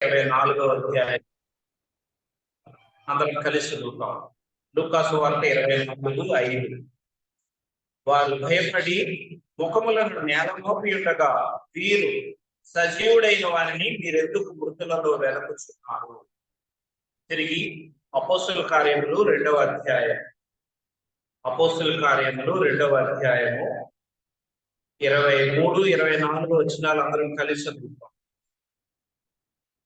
24వ అధ్యాయం అందరం కలిసి చదువుతాం. లూకా సువార్త 24:5. వారు భయపడి ముఖములను నేల మోపి ఉండగా వీరు సజీవుడైన వారిని మీరెందుకు మృతులలో వెలకుచున్నారు. తిరిగి అపోస్తలుల కార్యములు 2వ అధ్యాయం. అపోస్తలుల కార్యములు 2వ అధ్యాయము 23, 24 వచనాలు అందరం కలిసి చదువుతాం.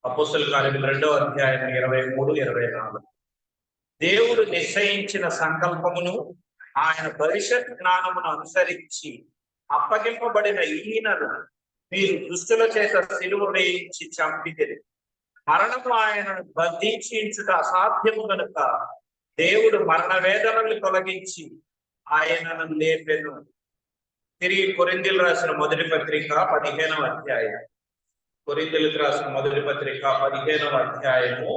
అపోస్తలుల కార్యములు 2వ అధ్యాయం 23, 24. దేవుడు నిశ్చయించిన సంకల్పమును ఆయన భవిష్యత్ జ్ఞానమును అనుసరించి అప్పగింపబడిన ఈయనను మీరు దుష్టుల చేత సిలువ వేయించి చంపితిరి. మరణము ఆయనను బంధించుట అసాధ్యము కనుక దేవుడు మరణ వేదనలు తొలగించి ఆయనను లేపెను. తిరిగి కొరింథీయులకు రాసిన మొదటి పత్రిక 15వ అధ్యాయం. కొరింథీయులకు రాసిన మొదటి పత్రిక 15వ అధ్యాయము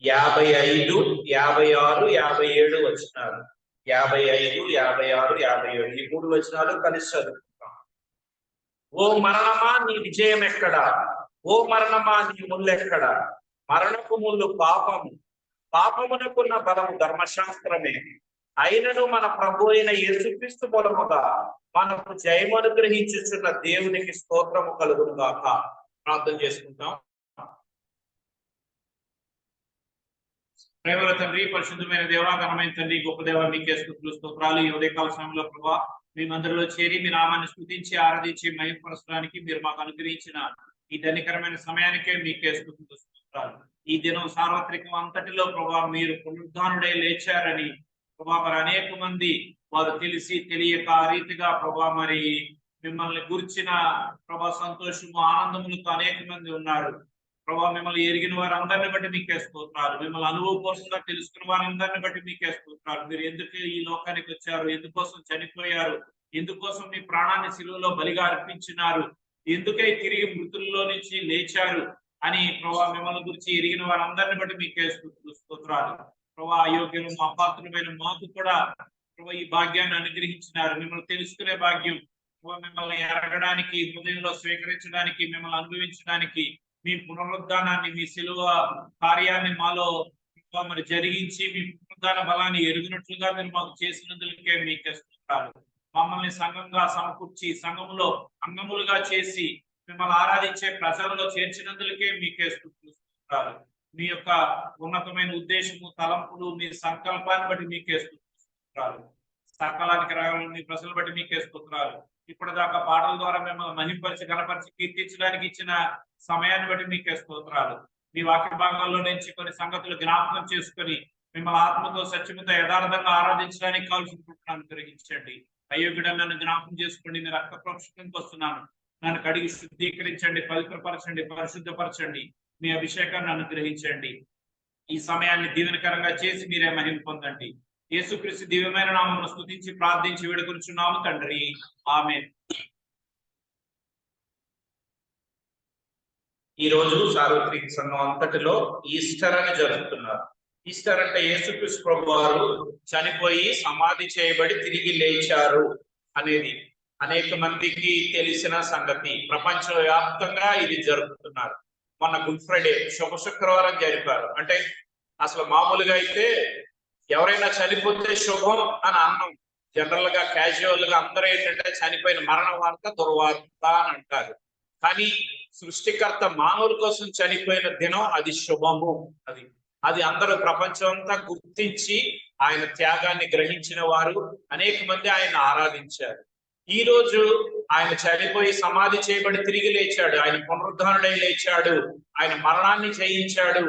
55, 56, 57 వచనాలు. 55, 56, 57 ఈ 3 వచనాలు కలిసి చదువుకుంటాం. ఓ మరణమా నీ విజయం ఎక్కడా? ఓ మరణమా నీ ముళ్ళెక్కడా? మరణపు ముళ్ళు పాపము, పాపమునకున్న బలము ధర్మశాస్త్రమే. అయినను మన ప్రభు అయిన యేసుక్రీస్తు మూలముగా మనకు జయము అనుగ్రహించుచున్న దేవునికి స్తోత్రము కలుగును గాక. ప్రార్థన చేసుకుంటాం. ప్రేమల తండ్రి, పరిశుద్ధమైన దేవా, ఘనమైన తండ్రి, గొప్ప దేవ, మీకే స్తుతులు స్తోత్రాలు. ఈ ఉదయకాల సమయంలో ప్రభా మీ మందిరంలో చేరి మీ నామాన్ని స్తుతించి ఆరాధించి మహిమపరచడానికి మీరు మాకు అనుగ్రహించిన ఈ ధన్యకరమైన సమయానికే మీకే స్తుతులు స్తోత్రాలు. ఈ దినం సార్వత్రికం అంతటిలో ప్రభా మీరు పునరుద్ధానుడై లేచారని ప్రభా మరి అనేక మంది వారు తెలిసి తెలియక ఆ రీతిగా ప్రభా మరి మిమ్మల్ని గురించిన ప్రభా సంతోషము ఆనందములతో అనేక మంది ఉన్నారు. ప్రభా మిమ్మల్ని ఎరిగిన వారందరిని బట్టి మీకే స్తోత్రాలు. మిమ్మల్ని అనుభవపూర్వకంగా తెలుసుకున్న వారందరిని బట్టి మీకే స్తోత్రాలు. మీరు ఎందుకు ఈ లోకానికి వచ్చారు, ఎందుకోసం చనిపోయారు, ఎందుకోసం మీ ప్రాణాన్ని సిలువలో బలిగా అర్పించినారు, ఎందుకై తిరిగి మృతుల్లో నుంచి లేచారు అని ప్రభా మిమ్మల్ని గురించి ఎరిగిన వారందరిని బట్టి మీకే స్తోత్రాలు. ప్రభా అయోగ్యులు అపాత్రులమైన మాకు కూడా ప్రభా ఈ భాగ్యాన్ని అనుగ్రహించినారు. మిమ్మల్ని తెలుసుకునే భాగ్యం, మిమ్మల్ని ఎరగడానికి, హృదయంలో స్వీకరించడానికి, మిమ్మల్ని అనుభవించడానికి, మీ పునరుద్ధానాన్ని, మీ సిలువ కార్యాన్ని మాలో మరి జరిగించి మీ పునరుద్ధాన బలాన్ని ఎరుగునట్లుగా మీరు మాకు చేసినందుకే మీకే స్తోత్రాలు. మమ్మల్ని సంఘంగా సమకూర్చి సంఘములో అంగములుగా చేసి మిమ్మల్ని ఆరాధించే ప్రజలలో చేర్చినందుకే మీకే స్తోత్రాలు. మీ యొక్క ఉన్నతమైన ఉద్దేశము, తలంపులు, మీ సంకల్పాన్ని బట్టి మీకే స్తోత్రాలు. సకాలానికి రావాలని మీ ప్రజలు బట్టి మీకే స్తోత్రాలు. ఇప్పటిదాకా పాటల ద్వారా మిమ్మల్ని మహింపరిచి గణపరిచి కీర్తించడానికి ఇచ్చిన సమయాన్ని బట్టి మీకే స్తోత్రాలు. మీ వాక్య భాగాల్లో నుంచి కొన్ని సంగతులు జ్ఞాపకం చేసుకొని మిమ్మల్ని ఆత్మతో సత్యముతో యథార్థంగా ఆరాధించడానికి కావాల్సిన కృపను అనుగ్రహించండి. అయోగ్యుడ నన్ను జ్ఞాపకం చేసుకోండి. మీ రక్త ప్రోక్షణకి వస్తున్నాను. నన్ను కడిగి శుద్ధీకరించండి, పవిత్రపరచండి, పరిశుద్ధపరచండి. మీ అభిషేకాన్ని అనుగ్రహించండి. ఈ సమయాన్ని దీవెనకరంగా చేసి మీరే మహిమ పొందండి. యేసుక్రీస్తు దివ్యమైన నామమును స్తుతించి ప్రార్థించి వేడుకొనుచున్నాము తండ్రి, ఆమేన్. ఈ రోజు సార్వత్రిక సంఘం అంతటిలో ఈస్టర్ అని జరుపుతున్నారు. ఈస్టర్ అంటే యేసుక్రీస్తు ప్రభు వారు చనిపోయి సమాధి చేయబడి తిరిగి లేచారు అనేది అనేక మందికి తెలిసిన సంగతి. ప్రపంచ వ్యాప్తంగా ఇది జరుపుతున్నారు. మొన్న గుడ్ ఫ్రైడే, శుభ శుక్రవారం జరిపారు. అంటే అసలు మామూలుగా అయితే ఎవరైనా చనిపోతే శుభం అని అన్నం. జనరల్ గా క్యాజువల్ గా అందరూ ఏంటంటే చనిపోయిన మరణ వార్త దుర్వార్త అని అంటారు. కానీ సృష్టికర్త మానవుల కోసం చనిపోయిన దినం అది శుభము. అది అందరూ ప్రపంచం అంతా గుర్తించి ఆయన త్యాగాన్ని గ్రహించిన వారు అనేక మంది ఆయన ఆరాధించారు. ఈ రోజు ఆయన చనిపోయి సమాధి చేయబడి తిరిగి లేచాడు. ఆయన పునరుద్ధానుడై లేచాడు. ఆయన మరణాన్ని జయించాడు.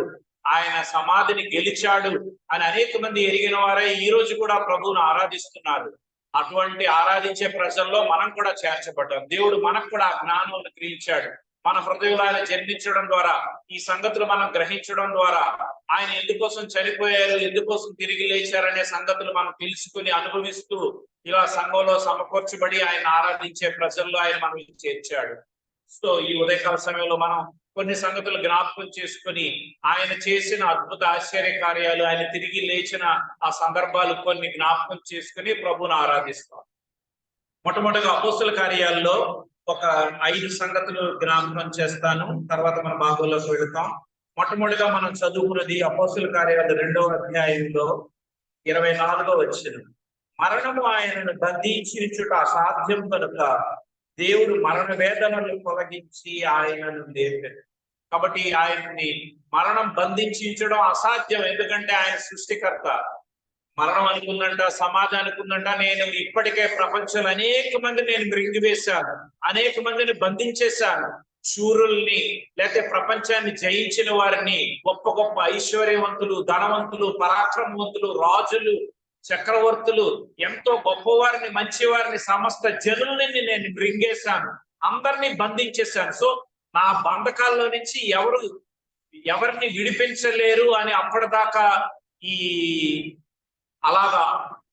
ఆయన సమాధిని గెలిచాడు అని అనేక మంది ఎరిగిన వారే ఈ రోజు కూడా ప్రభువును ఆరాధిస్తున్నారు. అటువంటి ఆరాధించే ప్రజల్లో మనం కూడా చేర్చబడ్డాం. దేవుడు మనకు కూడా ఆ జ్ఞానం అనుగ్రహించాడు. మన హృదయంలో ఆయన జన్మించడం ద్వారా, ఈ సంగతులు మనం గ్రహించడం ద్వారా ఆయన ఎందుకోసం చనిపోయారు, ఎందుకోసం తిరిగి లేచారనే సంగతులు మనం తెలుసుకుని అనుభవిస్తూ ఇలా సంఘంలో సమకూర్చబడి ఆయన ఆరాధించే ప్రజల్లో ఆయన మనం చేర్చాడు. సో ఈ ఉదయకాల సమయంలో మనం కొన్ని సంగతులు జ్ఞాపకం చేసుకుని ఆయన చేసిన అద్భుత ఆశ్చర్య కార్యాలు, ఆయన తిరిగి లేచిన ఆ సందర్భాలు కొన్ని జ్ఞాపకం చేసుకుని ప్రభువును ఆరాధిస్తాం. మొట్టమొదటిగా అపోస్తల కార్యాల్లో ఒక 5 సంగతులు జ్ఞాపకం చేస్తాను. తర్వాత మన భాగంలోకి వెళతాం. మొట్టమొదటిగా మనం చదువుకున్నది అపోస్తుల కార్యాలు 2వ అధ్యాయంలో 24వ వచనం. మరణము ఆయనను బంధించుట అసాధ్యం కనుక దేవుడు మరణ వేదనలు తొలగించి ఆయనను లేపాడు. కాబట్టి ఆయన్ని మరణం బంధించడం అసాధ్యం, ఎందుకంటే ఆయన సృష్టికర్త. మరణం అనుకుందంట, సమాజం అనుకుందంట, నేను ఇప్పటికే ప్రపంచంలో అనేక మంది నేను మృంగివేశాను, అనేక మందిని బంధించేశాను. శూరుల్ని, లేకపోతే ప్రపంచాన్ని జయించిన వారిని, గొప్ప గొప్ప ఐశ్వర్యవంతులు, ధనవంతులు, పరాక్రమవంతులు, రాజులు, చక్రవర్తులు, ఎంతో గొప్పవారిని, మంచివారిని, సమస్త జనులని నేను మృంగేశాను, అందరినీ బంధించేశాను. సో నా బంధకాల్లో నుంచి ఎవరిని విడిపించలేరు అని అప్పటిదాకా ఈ అలాగా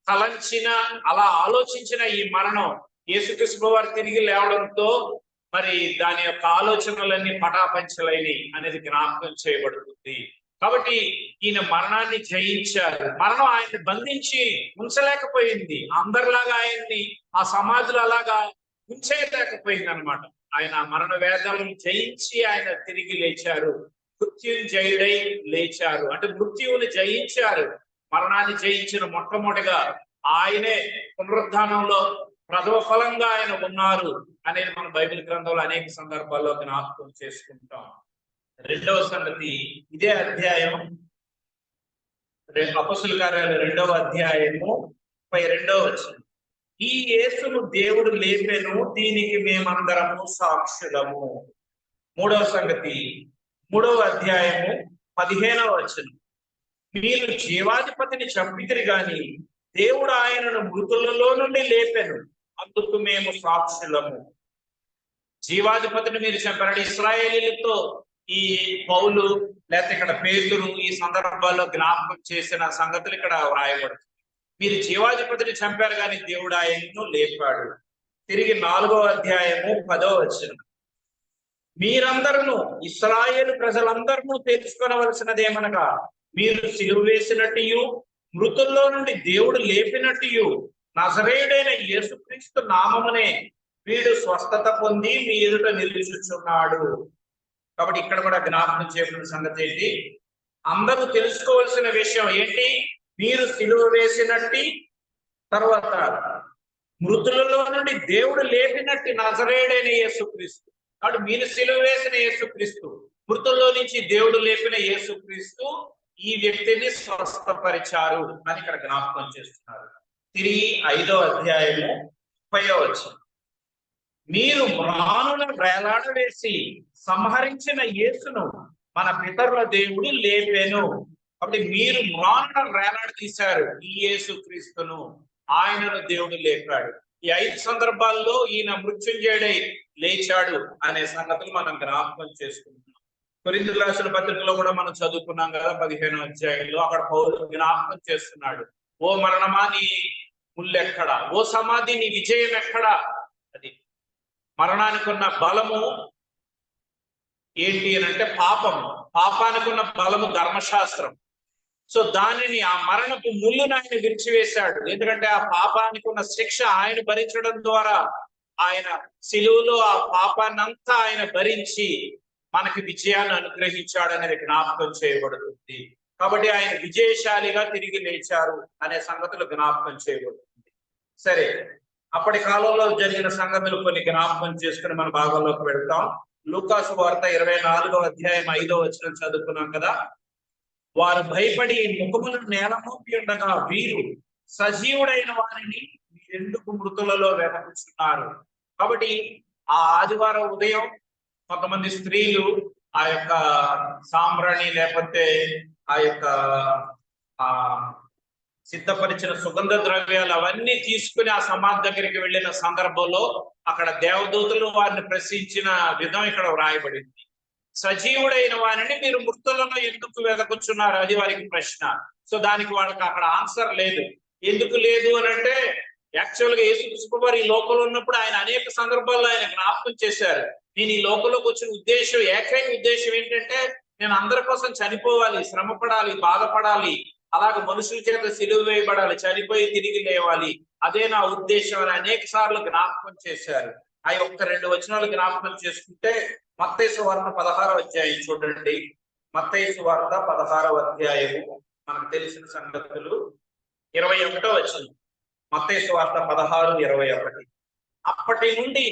తలంచిన, అలా ఆలోచించిన ఈ మరణం యేసుక్రీస్తు వారు తిరిగి లేవడంతో మరి దాని యొక్క ఆలోచనలన్నీ పటాపంచలైనవి అనేది జ్ఞాపకం చేయబడుతుంది. కాబట్టి ఈయన మరణాన్ని జయించారు. మరణం ఆయన్ని బంధించి ఉంచలేకపోయింది, అందరిలాగా ఆయన్ని ఆ సమాధిలో అలాగా ఉంచేయలేకపోయింది అనమాట. ఆయన మరణ వేదాలను జయించి ఆయన తిరిగి లేచారు, మృత్యుంజయుడై లేచారు. అంటే మృత్యువుని జయించారు, మరణాన్ని జయించిన మొట్టమొదటిగా ఆయనే పునరుద్ధానంలో ప్రథమ ఫలంగా ఆయన ఉన్నారు అనేది మనం బైబిల్ గ్రంథంలో అనేక సందర్భాల్లో జ్ఞాపకం చేసుకుంటాం. రెండవ సంగతి, ఇదే అధ్యాయం అపోస్తుల కార్యాలు 2వ అధ్యాయము 32వ వచనం. ఈ యేసును దేవుడు లేపెను, దీనికి మేమందరము సాక్షులము. మూడవ సంగతి, 3వ అధ్యాయము 15వ వచనం. మీరు జీవాధిపతిని చంపితిరి గాని దేవుడు ఆయనను మృతులలో నుండి లేపెను, అందుకు మేము సాక్షులము. జీవాధిపతిని మీరు చంపారని ఇశ్రాయేలీలతో ఈ పౌలు లేకపోతే ఇక్కడ పేతురు ఈ సందర్భాల్లో జ్ఞాపకం చేసిన సంగతులు ఇక్కడ వ్రాయబడుతుంది. మీరు జీవాధిపతిని చంపారు కానీ దేవుడు ఆయనను లేపాడు. తిరిగి 4వ అధ్యాయము 10వ వచనం. మీరందరూ ఇశ్రాయేలు ప్రజలందరూ తెలుసుకొనవలసినదేమనగా మీరు సిలువ వేసినట్టు మృతుల్లో నుండి దేవుడు లేపినట్టు నజరేయుడైన యేసుక్రీస్తు నామమునే వీడు స్వస్థత పొంది మీ ఎదుట నిలుచుచున్నాడు. కాబట్టి ఇక్కడ కూడా జ్ఞాపకం చేయబడిన సంగతి ఏంటి, అందరూ తెలుసుకోవాల్సిన విషయం ఏంటి, మీరు సిలువ వేసినట్టు, తర్వాత మృతులలో నుండి దేవుడు లేపినట్టు నజరేయుడైన యేసుక్రీస్తు. కాబట్టి మీరు సిలువ వేసిన యేసుక్రీస్తు, మృతుల్లో నుంచి దేవుడు లేపిన యేసుక్రీస్తు ఈ వ్యక్తిని స్వస్థపరిచారు అని ఇక్కడ జ్ఞాపకం చేస్తున్నారు. తిరిగి 5వ అధ్యాయము 30వ వచనం. మీరు మ్రానులను వేలాడవేసి సంహరించిన యేసును మన పితరుల దేవుడు లేపెను. కాబట్టి మీరు మ్రానులను వేలాడ తీశారు, ఈ యేసుక్రీస్తును ఆయనను దేవుడు లేపాడు. ఈ 5 సందర్భాల్లో ఈయన మృత్యుంజయుడై లేచాడు అనే సంగతులు మనం జ్ఞాపకం చేసుకుంటున్నాం. కొరింథీయులకు రాసిన పత్రికలో కూడా మనం చదువుకున్నాం కదా, 15వ అధ్యాయంలో అక్కడ పౌలు జ్ఞాపకం చేస్తున్నాడు, ఓ మరణమా నీ ముల్లెక్కడా, ఓ సమాధి నీ విజయం ఎక్కడా. అది మరణానికి ఉన్న బలము ఏంటి అని అంటే పాపానికి ఉన్న బలము ధర్మశాస్త్రం. సో దానిని, ఆ మరణపు ముళ్ళును ఆయన విరిచివేశాడు. ఎందుకంటే ఆ పాపానికి ఉన్న శిక్ష ఆయన భరించడం ద్వారా ఆయన సిలువలో ఆ పాపాన్నంతా ఆయన భరించి మనకి విజయాన్ని అనుగ్రహించాడు అనేది జ్ఞాపకం చేయబడుతుంది. కాబట్టి ఆయన విజయశాలిగా తిరిగి లేచారు అనే సంగతులు జ్ఞాపకం చేయబడుతుంది. సరే, అప్పటి కాలంలో జరిగిన సంగతులు కొన్ని జ్ఞాపకం చేసుకుని మన భాగంలోకి వెళ్తాం. లూకా సువార్త 24వ అధ్యాయం 5వ వచనం చదువుకున్నాం కదా. వారు భయపడి ముఖములను నేల మోపి ఉండగా వీరు సజీవుడైన వారిని ఎందుకు మృతులలో వెతకుచున్నారు. కాబట్టి ఆ ఆదివారం ఉదయం కొంతమంది స్త్రీలు ఆ యొక్క సాంబ్రాణి లేకపోతే ఆ యొక్క సిద్ధపరిచిన సుగంధ ద్రవ్యాలు అవన్నీ తీసుకుని ఆ సమాధి దగ్గరికి వెళ్ళిన సందర్భంలో అక్కడ దేవదూతలు వారిని ప్రశ్నించిన విధం ఇక్కడ వ్రాయబడింది. సజీవుడైన వారిని మీరు మృతులను ఎందుకు వెతకుచున్నారు, అది వారికి ప్రశ్న. సో దానికి వాళ్ళకి అక్కడ ఆన్సర్ లేదు. ఎందుకు లేదు అని అంటే, యాక్చువల్ గా యేసుక్రీస్తు వారు ఈ లోకంలో ఉన్నప్పుడు ఆయన అనేక సందర్భాల్లో ఆయన జ్ఞాపకం చేశారు, నేను ఈ లోకంలోకి వచ్చిన ఉద్దేశం, ఏకైక ఉద్దేశం ఏంటంటే నేను అందరి కోసం చనిపోవాలి, శ్రమపడాలి, బాధపడాలి, అలాగే మనుషుల చేత సిలువ వేయబడాలి, చనిపోయి తిరిగి లేవాలి, అదే నా ఉద్దేశం అని అనేక సార్లు జ్ఞాపకం చేశారు. ఆ యొక్క 2 వచనాలు జ్ఞాపకం చేసుకుంటే మత్తయి సువార్త 16వ అధ్యాయం చూడండి. మత్తయి సువార్త 16వ అధ్యాయము మనకు తెలిసిన సంగతులు 21వ వచనం. మత్తయి సువార్త 16:21. అప్పటి నుండి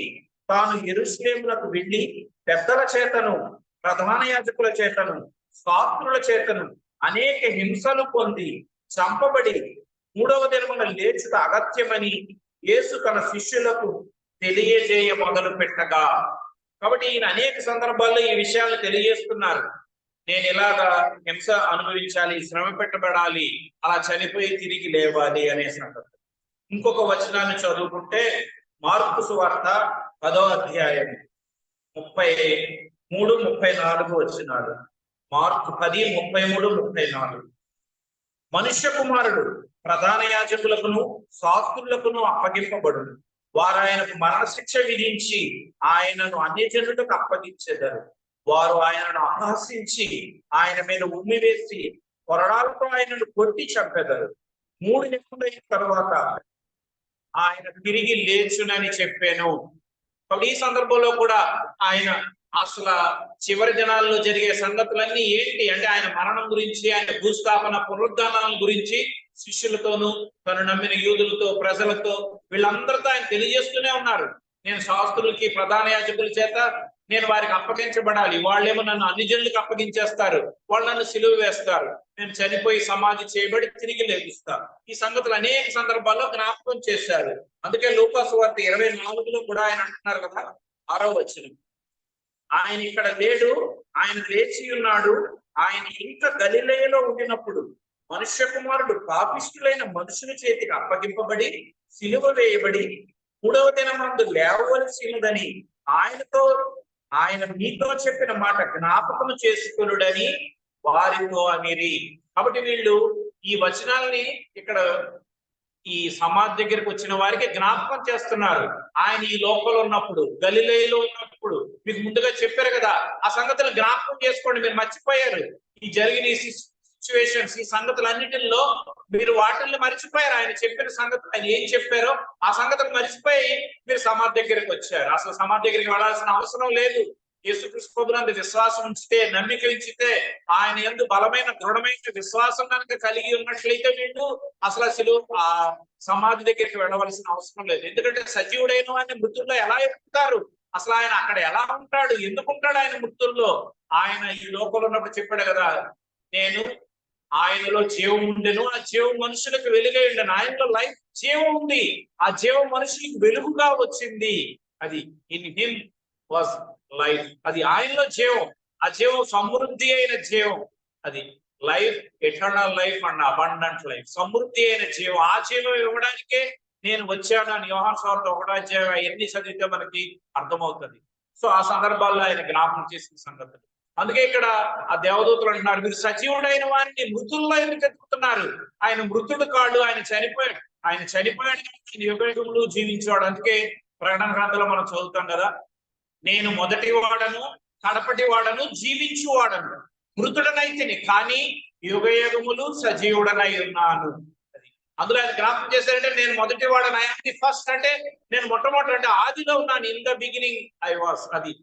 తాను యెరూషలేమునకు వెళ్ళి పెద్దల చేతను ప్రధాన యాజకుల చేతను శాస్త్రుల చేతను అనేక హింసలు పొంది చంపబడి 3వ దినమున లేచుట అగత్యమని యేసు తన శిష్యులకు తెలియజేయ మొదలు పెట్టగా. కాబట్టి ఈయన అనేక సందర్భాల్లో ఈ విషయాలను తెలియజేస్తున్నారు. నేను ఇలాగా హింస అనుభవించాలి, శ్రమ పెట్టబడాలి, అలా చనిపోయి తిరిగి లేవాలి అనే సంగతి. ఇంకొక వచనాన్ని చదువుకుంటే మార్కు సువార్త 10వ అధ్యాయం 33-34 వచనాలు. మార్కు 10:33-34. మనుష్య కుమారుడు ప్రధాన యాజకులకును శాస్త్రులకును అప్పగింపబడును. వారు ఆయనకు మరణశిక్ష విధించి ఆయనను అన్యజనులకు అప్పగించెదరు. వారు ఆయనను అపహసించి ఆయన మీద ఉమ్మి వేసి కొరడాలతో ఆయనను కొట్టి చంపెదరు. 3 దినముల తర్వాత ఆయన తిరిగి లేచునని చెప్పాను. ఈ సందర్భంలో కూడా ఆయన అసలు చివరి దినాల్లో జరిగే సంగతులన్నీ ఏంటి అంటే ఆయన మరణం గురించి, ఆయన భూస్థాపన పునరుద్ధానాల గురించి శిష్యులతోనూ తను నమ్మిన యూదులతో ప్రజలతో వీళ్ళందరితో ఆయన తెలియజేస్తూనే ఉన్నారు. నేను శాస్త్రులకి ప్రధాన యాజకుల చేత నేను వారికి అప్పగించబడాలి, వాళ్ళేమో నన్ను అన్ని జనులకు అప్పగించేస్తారు, వాళ్ళు నన్ను సిలువ వేస్తారు, నేను చనిపోయి సమాధి చేయబడి తిరిగి లేపిస్తాను. ఈ సంగతులు అనేక సందర్భాల్లో జ్ఞాపకం చేశారు. అందుకే లూకా సువార్త 24లో కూడా ఆయన అంటున్నారు కదా 6వ వచనం, ఆయన ఇక్కడ లేడు, ఆయన లేచి ఉన్నాడు, ఆయన ఇంకా గలిలయలో ఉండినప్పుడు మనుష్య కుమారుడు పాపిష్ఠులైన మనుషుల చేతికి అప్పగింపబడి సిలువ వేయబడి 3వ దినమందు లేవవలసినదని ఆయన మీతో చెప్పిన మాట జ్ఞాపకం చేసుకొనుడని వారితో అనిరి. కాబట్టి వీళ్ళు ఈ వచనాల్ని ఇక్కడ ఈ సమాధి దగ్గరికి వచ్చిన వారికి జ్ఞాపకం చేస్తున్నారు. ఆయన ఈ లోకంలో ఉన్నప్పుడు, గలిలయలో ఉన్నప్పుడు మీకు ముందుగా చెప్పారు కదా, ఆ సంగతులు జ్ఞాపకం చేసుకోండి. మీరు మర్చిపోయారు ఈ జరిగిన ఈ సిచ్యువేషన్స్, ఈ సంగతులన్నిటిలో మీరు వాటిల్ని మర్చిపోయారు. ఆయన చెప్పిన సంగతులు, ఆయన ఏం చెప్పారో ఆ సంగతులు మర్చిపోయి మీరు సమాధి దగ్గరికి వచ్చారు. అసలు సమాధి దగ్గరికి వెళ్ళాల్సిన అవసరం లేదు. యేసుక్రీస్తు ప్రభువునందు విశ్వాసం ఉంచితే, నమ్మిక ఉంచితే, ఆయన యందు బలమైన దృఢమైన విశ్వాసం కనుక కలిగి ఉన్నట్లయితే వీళ్ళు అసలు ఆ సమాధి దగ్గరికి వెళ్ళవలసిన అవసరం లేదు. ఎందుకంటే సజీవుడైన వాడిని మృతుల్లో ఎలా ఎక్కుతారు? అసలు ఆయన అక్కడ ఎలా ఉంటాడు? ఎందుకుంటాడు ఆయన మృతుల్లో? ఆయన ఈ లోకంలో ఉన్నప్పుడు చెప్పాడు కదా, నేను ఆయనలో జీవం ఉండెను, ఆ జీవం మనుషులకు వెలుగై ఉండను. ఆయనలో లైఫ్ జీవం ఉంది, ఆ జీవం మనుషులకు వెలుగుగా వచ్చింది. అది ఇన్ హిమ్ వాస్ లైఫ్. అది ఆయనలో జీవం, ఆ జీవం సమృద్ధి అయిన జీవం. అది life, eternal life and abundant life, సమృద్ధి అయిన జీవం. ఆ జీవం ఇవ్వడానికే నేను వచ్చాను అని యోహాను సువార్త 1వ అధ్యాయం ఎన్ని చదివితే మనకి అర్థమవుతుంది. సో ఆ సందర్భాల్లో ఆయన జ్ఞాపకం చేసిన సంగతులు. అందుకే ఇక్కడ ఆ దేవదూతలు అంటున్నారు, మీరు సజీవుడైన వారిని మృతుల్లో ఎందుకు ఎత్తుకుతున్నారు? ఆయన మృతుడు కాడు, ఆయన చనిపోయాడు. ఆయన చనిపోయాడు, యుగయుగములు జీవించేవాడు. అందుకే ప్రకటన గ్రంథంలో మనం చదువుతాం కదా, నేను మొదటి వాడను, కడపటి వాడను, జీవించువాడను, మృతుడనైతిని కానీ యుగయుగములు సజీవుడనై ఉన్నాను. అందులో ఆయన జ్ఞాపకం చేశారంటే నేను మొదటి వాడను, ఐ యామ్ ది ఫస్ట్, అంటే నేను మొట్టమొదటి, అంటే ఆదిలో ఉన్నాను. In the beginning I was. అది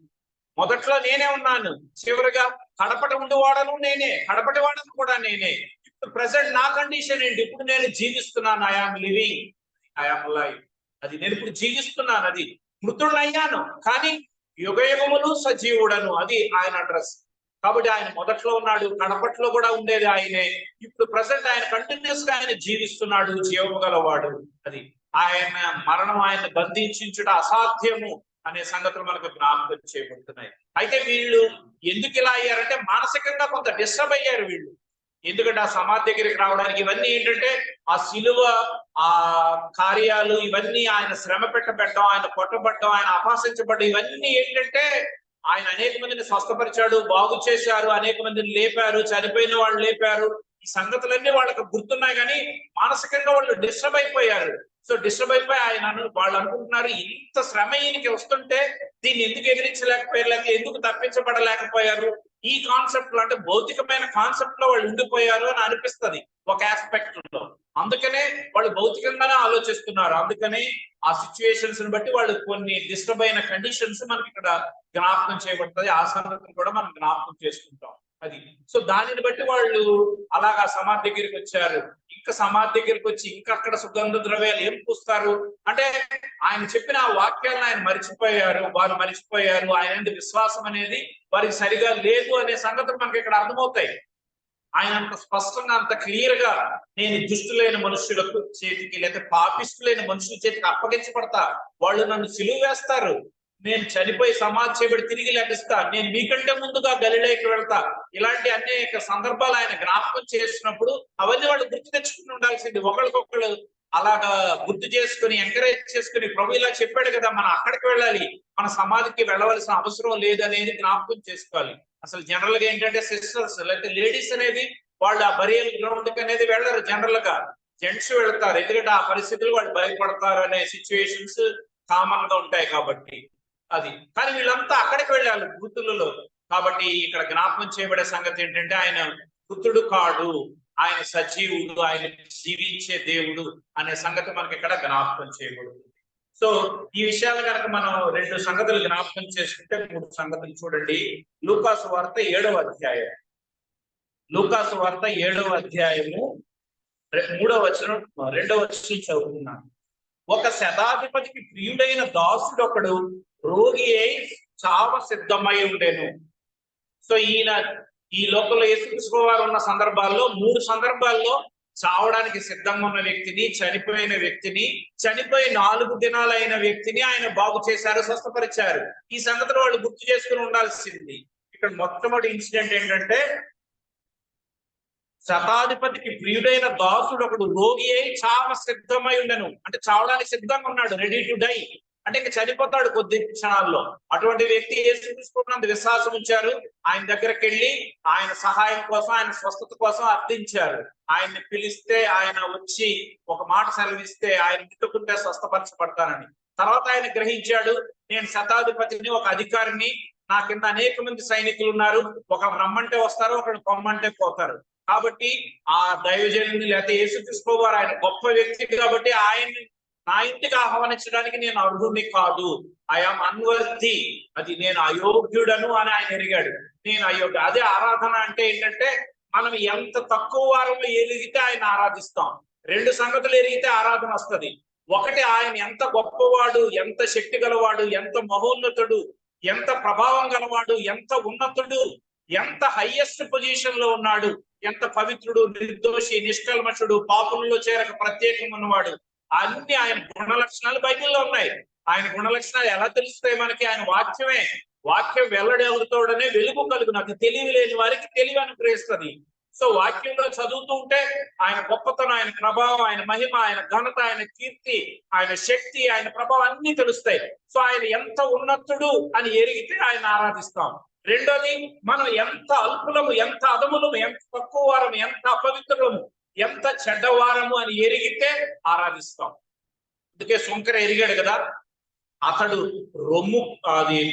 మొదట్లో నేనే ఉన్నాను, చివరిగా కడపటి ఉండేవాడను నేనే, కడపటి వాడను కూడా నేనే. ఇప్పుడు ప్రెసెంట్ నా కండిషన్ ఏంటి? ఇప్పుడు నేను జీవిస్తున్నాను. I am living, I am live. అది నేను ఇప్పుడు జీవిస్తున్నాను. అది మృతుడయ్యాను కానీ యుగయుగములు సజీవుడను, అది ఆయన అడ్రస్. కాబట్టి ఆయన మొదట్లో ఉన్నాడు, కడపట్లో కూడా ఉండేది ఆయనే. ఇప్పుడు ప్రెసెంట్ ఆయన కంటిన్యూస్ గా ఆయన జీవిస్తున్నాడు, జీవము గలవాడు. అది ఆయన మరణం ఆయన బంధించుట అసాధ్యము అనే సంగతులు మనకు జ్ఞాపకం చేయబడుతున్నాయి. అయితే వీళ్ళు ఎందుకు ఇలా అయ్యారంటే మానసికంగా కొంత డిస్టర్బ్ అయ్యారు వీళ్ళు. ఎందుకంటే ఆ సమాధి దగ్గరికి రావడానికి ఇవన్నీ ఏంటంటే ఆ సిలువ, ఆ కార్యాలు, ఇవన్నీ ఆయన శ్రమ పెట్టబడ్డం, ఆయన కొట్టబడ్డం, ఆయన అపహసించబడ్డం, ఇవన్నీ ఏంటంటే ఆయన అనేక మందిని స్వస్థపరిచాడు, బాగు చేశారు, అనేక మందిని లేపారు, చనిపోయిన వాళ్ళు లేపారు. ఈ సంగతులన్నీ వాళ్ళకి గుర్తున్నాయి కానీ మానసికంగా వాళ్ళు డిస్టర్బ్ అయిపోయారు. సో డిస్టర్బ్ అయిపోయి వాళ్ళు అనుకుంటున్నారు, ఇంత శ్రమ ఈయనకి వస్తుంటే దీన్ని ఎందుకు ఎదిరించలేకపోయారు, ఎందుకు తప్పించబడలేకపోయారు? ఈ కాన్సెప్ట్ లో, అంటే భౌతికమైన కాన్సెప్ట్ లో వాళ్ళు ఉండిపోయారు అని అనిపిస్తుంది ఒక ఆస్పెక్ట్ లో. అందుకనే వాళ్ళు భౌతికంగానే ఆలోచిస్తున్నారు. అందుకని ఆ సిచ్యువేషన్స్ బట్టి వాళ్ళు కొన్ని డిస్టర్బ్ అయిన కండిషన్స్ మనకి ఇక్కడ జ్ఞాపకం చేయబడుతుంది. ఆ సంగతిని కూడా మనం జ్ఞాపకం చేసుకుంటాం. అది సో దానిని బట్టి వాళ్ళు అలాగా సమాధి దగ్గరికి వచ్చారు. ఇంకా సమాధి దగ్గరికి వచ్చి ఇంకా అక్కడ సుగంధ ద్రవ్యాలు ఏం పూస్తారు అంటే ఆయన చెప్పిన ఆ వాక్యాలను ఆయన మరిచిపోయారు. వారు మరిచిపోయారు. ఆయన విశ్వాసం అనేది వారికి సరిగా లేదు అనే సంగతులు మనకి ఇక్కడ అర్థమవుతాయి. ఆయన అంత స్పష్టంగా అంత క్లియర్ గా నేను దుష్టులైన మనుషులకు చేతికి లేదా పాపిష్టులైన మనుషుల చేతికి అప్పగించబడతా, వాళ్ళు నన్ను సిలువ వేస్తారు, నేను చనిపోయి సమాధి చేయబడి తిరిగి లభిస్తా, నేను మీకంటే ముందుగా గలిలయకి వెళ్తా, ఇలాంటి అనేక సందర్భాలు ఆయన జ్ఞాపకం చేసినప్పుడు అవన్నీ వాళ్ళు గుర్తు తెచ్చుకుని ఉండాల్సింది. ఒకరికొకళ్ళు అలాగా గుర్తు చేసుకుని ఎంకరేజ్ చేసుకుని ప్రభు ఇలా చెప్పాడు కదా మనం అక్కడికి వెళ్ళాలి, మన సమాధికి వెళ్ళవలసిన అవసరం లేదనేది జ్ఞాపకం చేసుకోవాలి. అసలు జనరల్ గా ఏంటంటే సిస్టర్స్ లేకపోతే లేడీస్ అనేది వాళ్ళు ఆ బరియల్ గ్రౌండ్ కి అనేది వెళ్ళరు. జనరల్ గా జెంట్స్ వెళ్తారు, ఎందుకంటే ఆ పరిస్థితులు వాళ్ళు భయపడతారు అనే సిచ్యువేషన్స్ కామన్ గా ఉంటాయి కాబట్టి. అది కానీ వీళ్ళంతా అక్కడికి వెళ్ళాలి మృతులలో. కాబట్టి ఇక్కడ జ్ఞాపకం చేయబడే సంగతి ఏంటంటే ఆయన మృతుడు కాడు, ఆయన సజీవుడు, ఆయన జీవించే దేవుడు అనే సంగతి మనకి ఇక్కడ జ్ఞాపకం చేయబడుతుంది. సో ఈ విషయాలు కనుక మనం 2 సంగతులు జ్ఞాపకం చేసుకుంటే 3 సంగతులు చూడండి. లూకాసు వార్త 7వ అధ్యాయం, లూకాసు వార్త 7వ అధ్యాయము 3వ వచనం 2వ వచనం చదువుతున్నాను. ఒక శతాధిపతికి ప్రియుడైన దాసుడు ఒకడు రోగి అయి చావ సిద్ధమై ఉండేను. సో ఈయన ఈ లోకంలో యేసుక్రీస్తు వారు ఉన్న సందర్భాల్లో 3 సందర్భాల్లో చావడానికి సిద్ధంగా ఉన్న వ్యక్తిని, చనిపోయిన వ్యక్తిని, చనిపోయి 4 దినాలైన వ్యక్తిని ఆయన బాగు చేశారు, స్వస్థపరిచారు. ఈ సంగతిలో వాళ్ళు గుర్తు చేసుకుని ఉండాల్సింది. ఇక్కడ మొట్టమొదటి ఇన్సిడెంట్ ఏంటంటే శతాధిపతికి ప్రియుడైన దాసుడు ఒకడు రోగి అయి చావ సిద్ధమై ఉండను, అంటే చావడానికి సిద్ధంగా ఉన్నాడు, రెడీ టు డై, అంటే ఇంకా చనిపోతాడు కొద్ది క్షణాల్లో. అటువంటి వ్యక్తి యేసుక్రీస్తునందు విశ్వాసం ఉంచారు. ఆయన దగ్గరికి వెళ్ళి ఆయన సహాయం కోసం, ఆయన స్వస్థత కోసం అర్థించారు. ఆయన్ని పిలిస్తే ఆయన వచ్చి ఒక మాట సెలవిస్తే ఆయన ముట్టుకుంటే స్వస్థపరచబడతానని. తర్వాత ఆయన గ్రహించాడు, నేను శతాధిపతిని, ఒక అధికారిని, నా కింద అనేక మంది సైనికులు ఉన్నారు, ఒకరు రమ్మంటే వస్తారు, ఒకరు పొమ్మంటే పోతారు. కాబట్టి ఆ దైవజనుని లేకపోతే యేసుక్రీస్తు వారు ఆయన గొప్ప వ్యక్తి కాబట్టి ఆయన్ని నా ఇంటికి ఆహ్వానించడానికి నేను అర్హుడిని కాదు, ఐఆమ్ అన్వర్ది, అది నేను అయోగ్యుడను అని ఆయన ఎరిగాడు. నేను అయోగ్యుడు. అదే ఆరాధన అంటే ఏంటంటే మనం ఎంత తక్కువ వారంలో ఎరిగితే ఆయన ఆరాధిస్తాం. 2 సంగతులు ఎరిగితే ఆరాధన వస్తుంది. ఒకటి ఆయన ఎంత గొప్పవాడు, ఎంత శక్తి గలవాడు, ఎంత మహోన్నతుడు, ఎంత ప్రభావం గలవాడు, ఎంత ఉన్నతుడు, ఎంత హైయెస్ట్ పొజిషన్ లో ఉన్నాడు, ఎంత పవిత్రుడు, నిర్దోషి, నిష్కల్మషుడు, పాపులలో చేరక ప్రత్యేకంగా ఉన్నవాడు, అన్ని ఆయన గుణ లక్షణాలు బైబిల్లో ఉన్నాయి. ఆయన గుణ లక్షణాలు ఎలా తెలుస్తాయి మనకి? ఆయన వాక్యమే. వాక్యం వెల్లడవుతోడనే వెలుగు కలుగు, నాకు తెలివి లేని వారికి తెలివి అనుగ్రహిస్తుంది. సో వాక్యంలో చదువుతూ ఉంటే ఆయన గొప్పతనం, ఆయన ప్రభావం, ఆయన మహిమ, ఆయన ఘనత, ఆయన కీర్తి, ఆయన శక్తి, ఆయన ప్రభావం అన్ని తెలుస్తాయి. సో ఆయన ఎంత ఉన్నతుడు అని ఎరిగితే ఆయన ఆరాధిస్తాం. రెండోది, మనం ఎంత అల్పులము, ఎంత అదములము, ఎంత తక్కువ వారము, ఎంత అపవిత్రులము, ఎంత చెడ్డవారము అని ఎరిగితే ఆరాధిస్తాం. అందుకే శంకర ఎరిగాడు కదా, అతడు రొమ్ము అది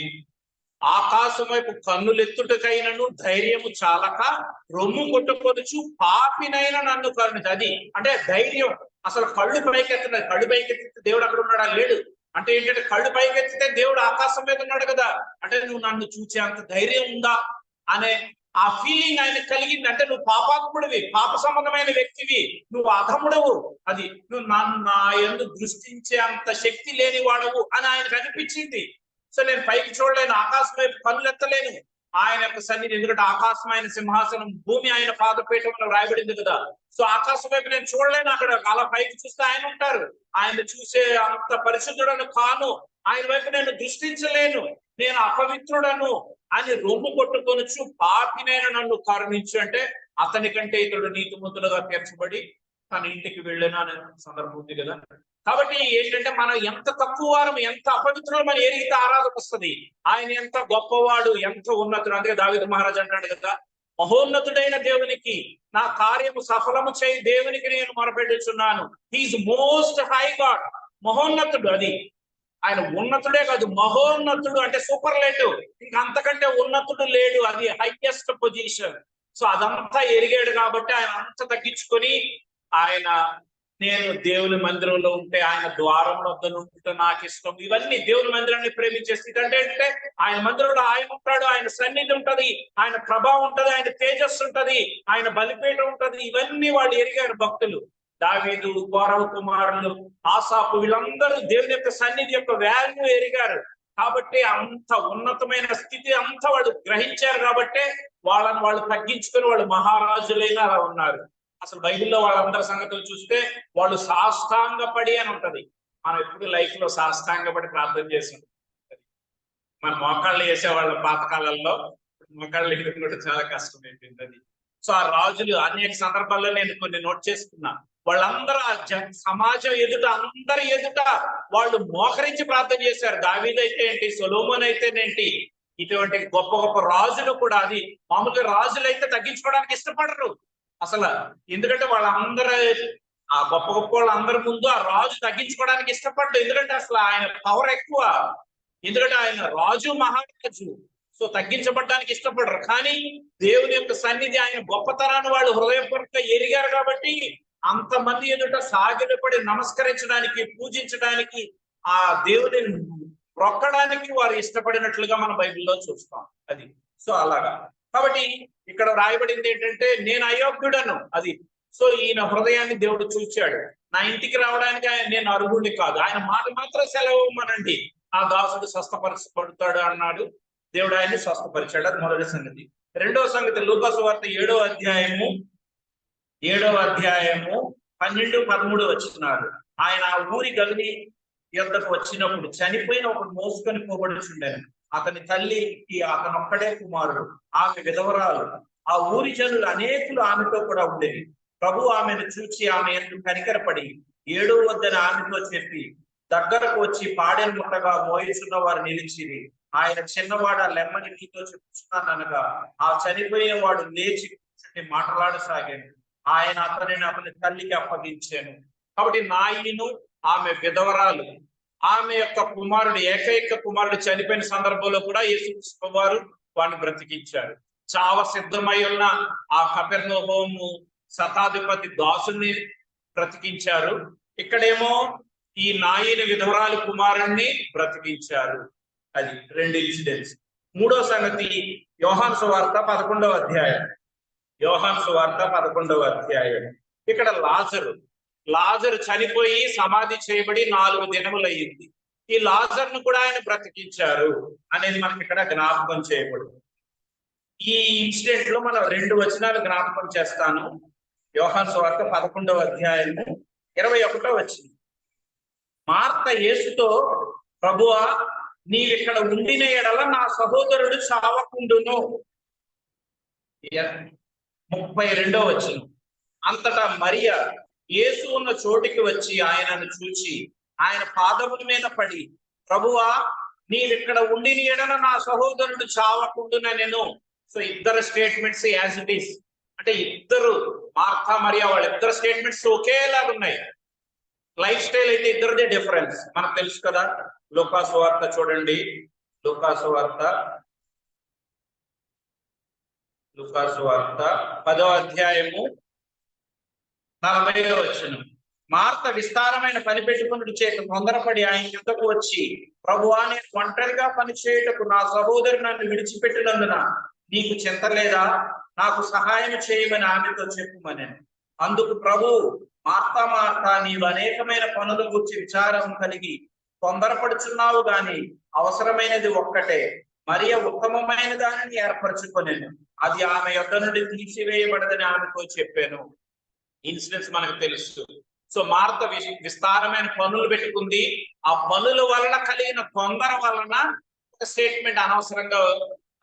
ఆకాశం వైపు కన్నులెత్తుటకైనను ధైర్యము చాలక రొమ్ము కొట్టుకొనుచు పాపినైనా నన్ను కరుణించు. అది అంటే ధైర్యం. అసలు కళ్ళు పైకెత్తిన, కళ్ళు పైకెత్తితే దేవుడు అక్కడ ఉన్నాడా? లేడు. అంటే ఏంటంటే కళ్ళు పైకెత్తితే దేవుడు ఆకాశం మీద ఉన్నాడు కదా, అంటే నువ్వు నన్ను చూసే అంత ధైర్యం ఉందా అనే ఆ ఫీలింగ్ ఆయన కలిగింది. అంటే నువ్వు పాపాత్ముడివి, పాప సంబంధమైన వ్యక్తివి, నువ్వు అధముడవు, అది నువ్వు నన్ను నా యందు దృష్టించే అంత శక్తి లేని వాడవు అని ఆయనకు అనిపించింది. సో నేను పైకి చూడలేను, ఆకాశం వైపు కళ్ళు ఎత్తలేను, ఆయన యొక్క సన్నిధి, ఎందుకంటే ఆకాశం ఆయన సింహాసనం, భూమి ఆయన పాదపీఠంలో రాయబడింది కదా. సో ఆకాశం వైపు నేను చూడలేను, అక్కడ అలా పైకి చూస్తే ఆయన ఉంటారు, ఆయన చూసే అంత పరిశుద్ధుడను కాను, ఆయన వైపు నేను దృష్టించలేను, నేను అపవిత్రుడను అని రొమ్ము కొట్టుకొనొచ్చు పాపినైనా నన్ను కరుణించు అంటే అతని కంటే ఇతడు నీతిమంతులుగా తీర్చబడి తన ఇంటికి వెళ్ళిన అనే సందర్భం ఉంది కదా. కాబట్టి ఏంటంటే మనం ఎంత తక్కువ వారం, ఎంత అపవిత్రులు మనం ఎరిగితే ఆరాధన వస్తుంది. ఆయన ఎంత గొప్పవాడు, ఎంత ఉన్నతుడు. అందుకే దావీదు మహారాజు అంటాడు కదా, మహోన్నతుడైన దేవునికి నా కార్యము సఫలము చేయి దేవునికి నేను మొరపెట్టుచున్నాను. He is most high God. మహోన్నతుడు, అది ఆయన ఉన్నతుడే కాదు, మహోన్నతుడు అంటే సూపర్లేటివ్, ఇంకా అంతకంటే ఉన్నతుడు లేడు, అది హైయెస్ట్ పొజిషన్. సో అదంతా ఎరిగాడు కాబట్టి ఆయన అంత తగ్గించుకొని ఆయన నేను దేవుని మందిరంలో ఉంటే ఆయన ద్వారం వద్ద ఉంటే నాకు ఇష్టం. ఇవన్నీ దేవుని మందిరాన్ని ప్రేమించే స్థితి. అంటే ఆయన మందిరంలో ఆయన ఉంటాడు, ఆయన సన్నిధి ఉంటది, ఆయన ప్రభావం ఉంటది, ఆయన తేజస్సు ఉంటది, ఆయన బలిపీఠం ఉంటది. ఇవన్నీ వాళ్ళు ఎరిగారు భక్తులు. దావీదు, కోరవ కుమారులు, ఆసాపు, వీళ్ళందరూ దేవుని యొక్క సన్నిధి యొక్క వాల్యూ ఎరిగారు. కాబట్టి అంత ఉన్నతమైన స్థితి అంతా వాళ్ళు గ్రహించారు. కాబట్టి వాళ్ళని వాళ్ళు తగ్గించుకొని వాళ్ళు మహారాజులైన అలా ఉన్నారు. అసలు బైబిల్లో వాళ్ళందరి సంగతులు చూస్తే వాళ్ళు సాష్టాంగపడి అని ఉంటది. మనం ఎప్పుడు లైఫ్ లో సాష్టాంగపడి ప్రార్థన చేసాం. మన మోకాళ్ళు వేసేవాళ్ళ పాతకాలంలో, మోకాళ్ళు వేయడం కూడా చాలా కష్టం అయిపోయింది అది. సో ఆ రాజులు అనేక సందర్భాల్లో నేను కొన్ని నోట్ చేసుకున్నా. వాళ్ళందరూ సమాజం ఎదుట, అందరి ఎదుట వాళ్ళు మోకరించి ప్రార్థన చేశారు. దావీదు అయితే ఏంటి, సొలొమోన్ అయితేనేంటి, ఇటువంటి గొప్ప గొప్ప రాజులు కూడా. అది మామూలుగా రాజులు అయితే తగ్గించుకోవడానికి ఇష్టపడరు అసలు. ఎందుకంటే వాళ్ళందరూ ఆ గొప్ప గొప్ప వాళ్ళందరి ముందు ఆ రాజు తగ్గించుకోవడానికి ఇష్టపడ్డాడు. ఎందుకంటే అసలు ఆయన పవర్ ఎక్కువ, ఎందుకంటే ఆయన రాజు, మహారాజు. సో తగ్గించబడడానికి ఇష్టపడరు. కానీ దేవుని యొక్క సన్నిధి, ఆయన గొప్పతనాన్ని వాళ్ళు హృదయపూర్వకంగా ఎరిగారు. కాబట్టి అంతమంది ఎదుట సాగిలపడి నమస్కరించడానికి, పూజించడానికి, ఆ దేవుని మొక్కడానికి వారు ఇష్టపడినట్లుగా మనం బైబిల్లో చూస్తాం. అది సో అలాగా. కాబట్టి ఇక్కడ రాయబడింది ఏంటంటే, నేను అయోగ్యుడను. అది సో ఈయన హృదయాన్ని దేవుడు చూచాడు. నా ఇంటికి రావడానికి నేను అర్హుడిని కాదు. ఆయన మాట మాత్రం సెలవు ఇవ్వమనండి, ఆ దాసుడు స్వస్థపరచబడతాడు అన్నాడు. దేవుడు ఆయన్ని స్వస్థపరిచాడు. అది మొదటి సంగతి. రెండవ సంగతి లూకా సువార్త 7వ అధ్యాయము 12-13 వచ్చినాడు. ఆయన ఆ ఊరి గలిని యొద్దకు వచ్చినప్పుడు చనిపోయిన ఒకడు మోసుకొని పోబడుచుండెను. అతని తల్లికి అతనొక్కడే కుమారుడు, ఆమె విధవరాలు. ఆ ఊరి జనులు అనేకులు ఆమెతో కూడా ఉండేది. ప్రభు ఆమెను చూచి ఆమె ఎందుకు కనికరపడి 7వ వద్దని ఆమెతో చెప్పి దగ్గరకు వచ్చి పాడెను ముట్టగా మోయిచున్న వారు నిలిచిరి. ఆయన చిన్నవాడ లెమ్మని నీతో చెప్పుచున్నాననగా ఆ చనిపోయిన వాడు లేచి కూర్చుని మాట్లాడసాగాను. ఆయన అతని తల్లికి అప్పగించాను. కాబట్టి నాయను, ఆమె విధవరాలు, ఆమె యొక్క కుమారుడు, ఏకైక కుమారుడు చనిపోయిన సందర్భంలో కూడా యేసుక్రీస్తు వారు వాడిని బ్రతికించారు. చావ సిద్ధమై ఉన్న ఆ కపెర్నహూము శతాధిపతి దాసుని బ్రతికించారు. ఇక్కడేమో ఈ నాయని విధవరాలు కుమారుణ్ణి బ్రతికించారు. అది 2 ఇన్సిడెంట్స్. మూడో సంగతి యోహాను సువార్త 11వ అధ్యాయం. యోహాను సువార్త 11వ అధ్యాయం. ఇక్కడ లాజరు చనిపోయి సమాధి చేయబడి 4 దినములయ్యింది. ఈ లాజర్ను కూడా ఆయన బ్రతికించారు అనేది మనకి ఇక్కడ జ్ఞాపకం చేయబడింది. ఈ ఇన్సిడెంట్ లో మనం 2 వచనాలు జ్ఞాపకం చేస్తాను. యోహాను సువార్త 11వ అధ్యాయము 21వ వచనం. మార్త యేసుతో, ప్రభువా, నీవిక్కడ ఉండిన ఎడల నా సహోదరుడు చావకుండును. 32వ వచనం. అంతటా మరియ యేసు ఉన్న చోటికి వచ్చి ఆయనను చూచి ఆయన పాదముల మీద పడి, ప్రభువా, నీవిక్కడ ఉండిన ఎడల నా సహోదరుడు చావకుండునెను. సో ఇద్దరు స్టేట్మెంట్స్ యాజ్ ఇట్ ఈస్. అంటే ఇద్దరు, మార్తా మరియా, వాళ్ళిద్దరు స్టేట్మెంట్స్ ఒకేలాగా ఉన్నాయి. లైఫ్ స్టైల్ అయితే ఇద్దరిదే డిఫరెన్స్ మనకు తెలుసు కదా. లూకా సువార్త చూడండి. లూకా సువార్త 10వ అధ్యాయము 40వ వచనం. మార్త విస్తారమైన పని పెట్టుకున్నట్టు చేత తొందరపడి ఆయన యుద్ధకు వచ్చి, ప్రభువా, నేను ఒంటరిగా పని చేయుటకు నా సహోదరు నన్ను విడిచిపెట్టినందున నీకు చింత లేదా? నాకు సహాయం చేయమని ఆమెతో చెప్పుమనెను. అందుకు ప్రభు, మార్తా మార్తా, నీవు అనేకమైన పనుల గురించి విచారం కలిగి తొందరపడుచున్నావు గాని అవసరమైనది ఒక్కటే. మరియ ఉత్తమమైన దానిని ఏర్పరచుకొనెను, అది ఆమె యొద్ద నుండి తీసివేయబడదని ఆమెతో చెప్పాను. ఇన్సిడెంట్స్ మనకు తెలుసు. సో మార్త విస్తారమైన పనులు పెట్టుకుంది. ఆ పనుల వలన కలిగిన తొందర వలన ఒక స్టేట్మెంట్ అనవసరంగా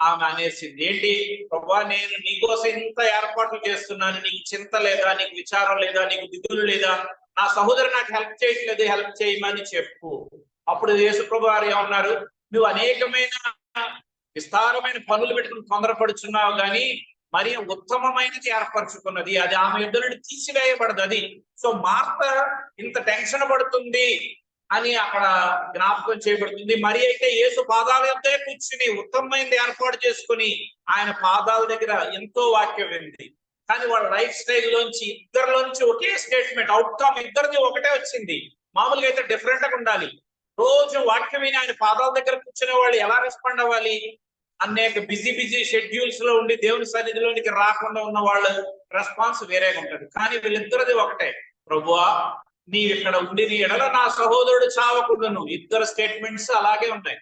ఆమె అనేసింది. ఏంటి, ప్రభా, నేను నీకోసం ఇంత ఏర్పాట్లు చేస్తున్నాను, నీకు చింత లేదా, నీకు విచారం లేదా, నీకు దిగులు లేదా? నా సహోదరు నాకు హెల్ప్ చేయట్లేదు, హెల్ప్ చేయమని చెప్పు. అప్పుడు యేసు ప్రభు వారు ఏమన్నారు, నువ్వు అనేకమైన విస్తారమైన పనులు పెట్టుకుని తొందరపడుచున్నావు కానీ మరి ఉత్తమమైనది ఏర్పరచుకున్నది, అది ఆమె యొద్ద నుండి తీసివేయబడదు. అది సో మార్త ఇంత టెన్షన్ పడుతుంది అని అక్కడ జ్ఞాపకం చేయబడుతుంది. మరి అయితే యేసు పాదాల యొద్దే కూర్చుని ఉత్తమమైనది ఏర్పాటు చేసుకుని ఆయన పాదాల దగ్గర ఎంతో వాక్యం వింది. కానీ వాళ్ళ లైఫ్ స్టైల్ లోంచి ఇద్దరిలోంచి ఒకే స్టేట్మెంట్, అవుట్కమ్ ఇద్దరిది ఒకటే వచ్చింది. మామూలుగా అయితే డిఫరెంట్ గా ఉండాలి. రోజు వాక్యం విని ఆయన పాదాల దగ్గర కూర్చునే వాళ్ళు ఎలా రెస్పాండ్ అవ్వాలి? అనేక బిజీ షెడ్యూల్స్ లో ఉండి దేవుని సన్నిధిలోనికి రాకుండా ఉన్న వాళ్ళ రెస్పాన్స్ వేరేగా ఉంటది. కానీ వీళ్ళిద్దరిది ఒకటే, ప్రభువా నీవు ఇక్కడ ఉండి నీ ఎడల నా సహోదరుడు చావకుండాను. ఇద్దరు స్టేట్మెంట్స్ అలాగే ఉన్నాయి.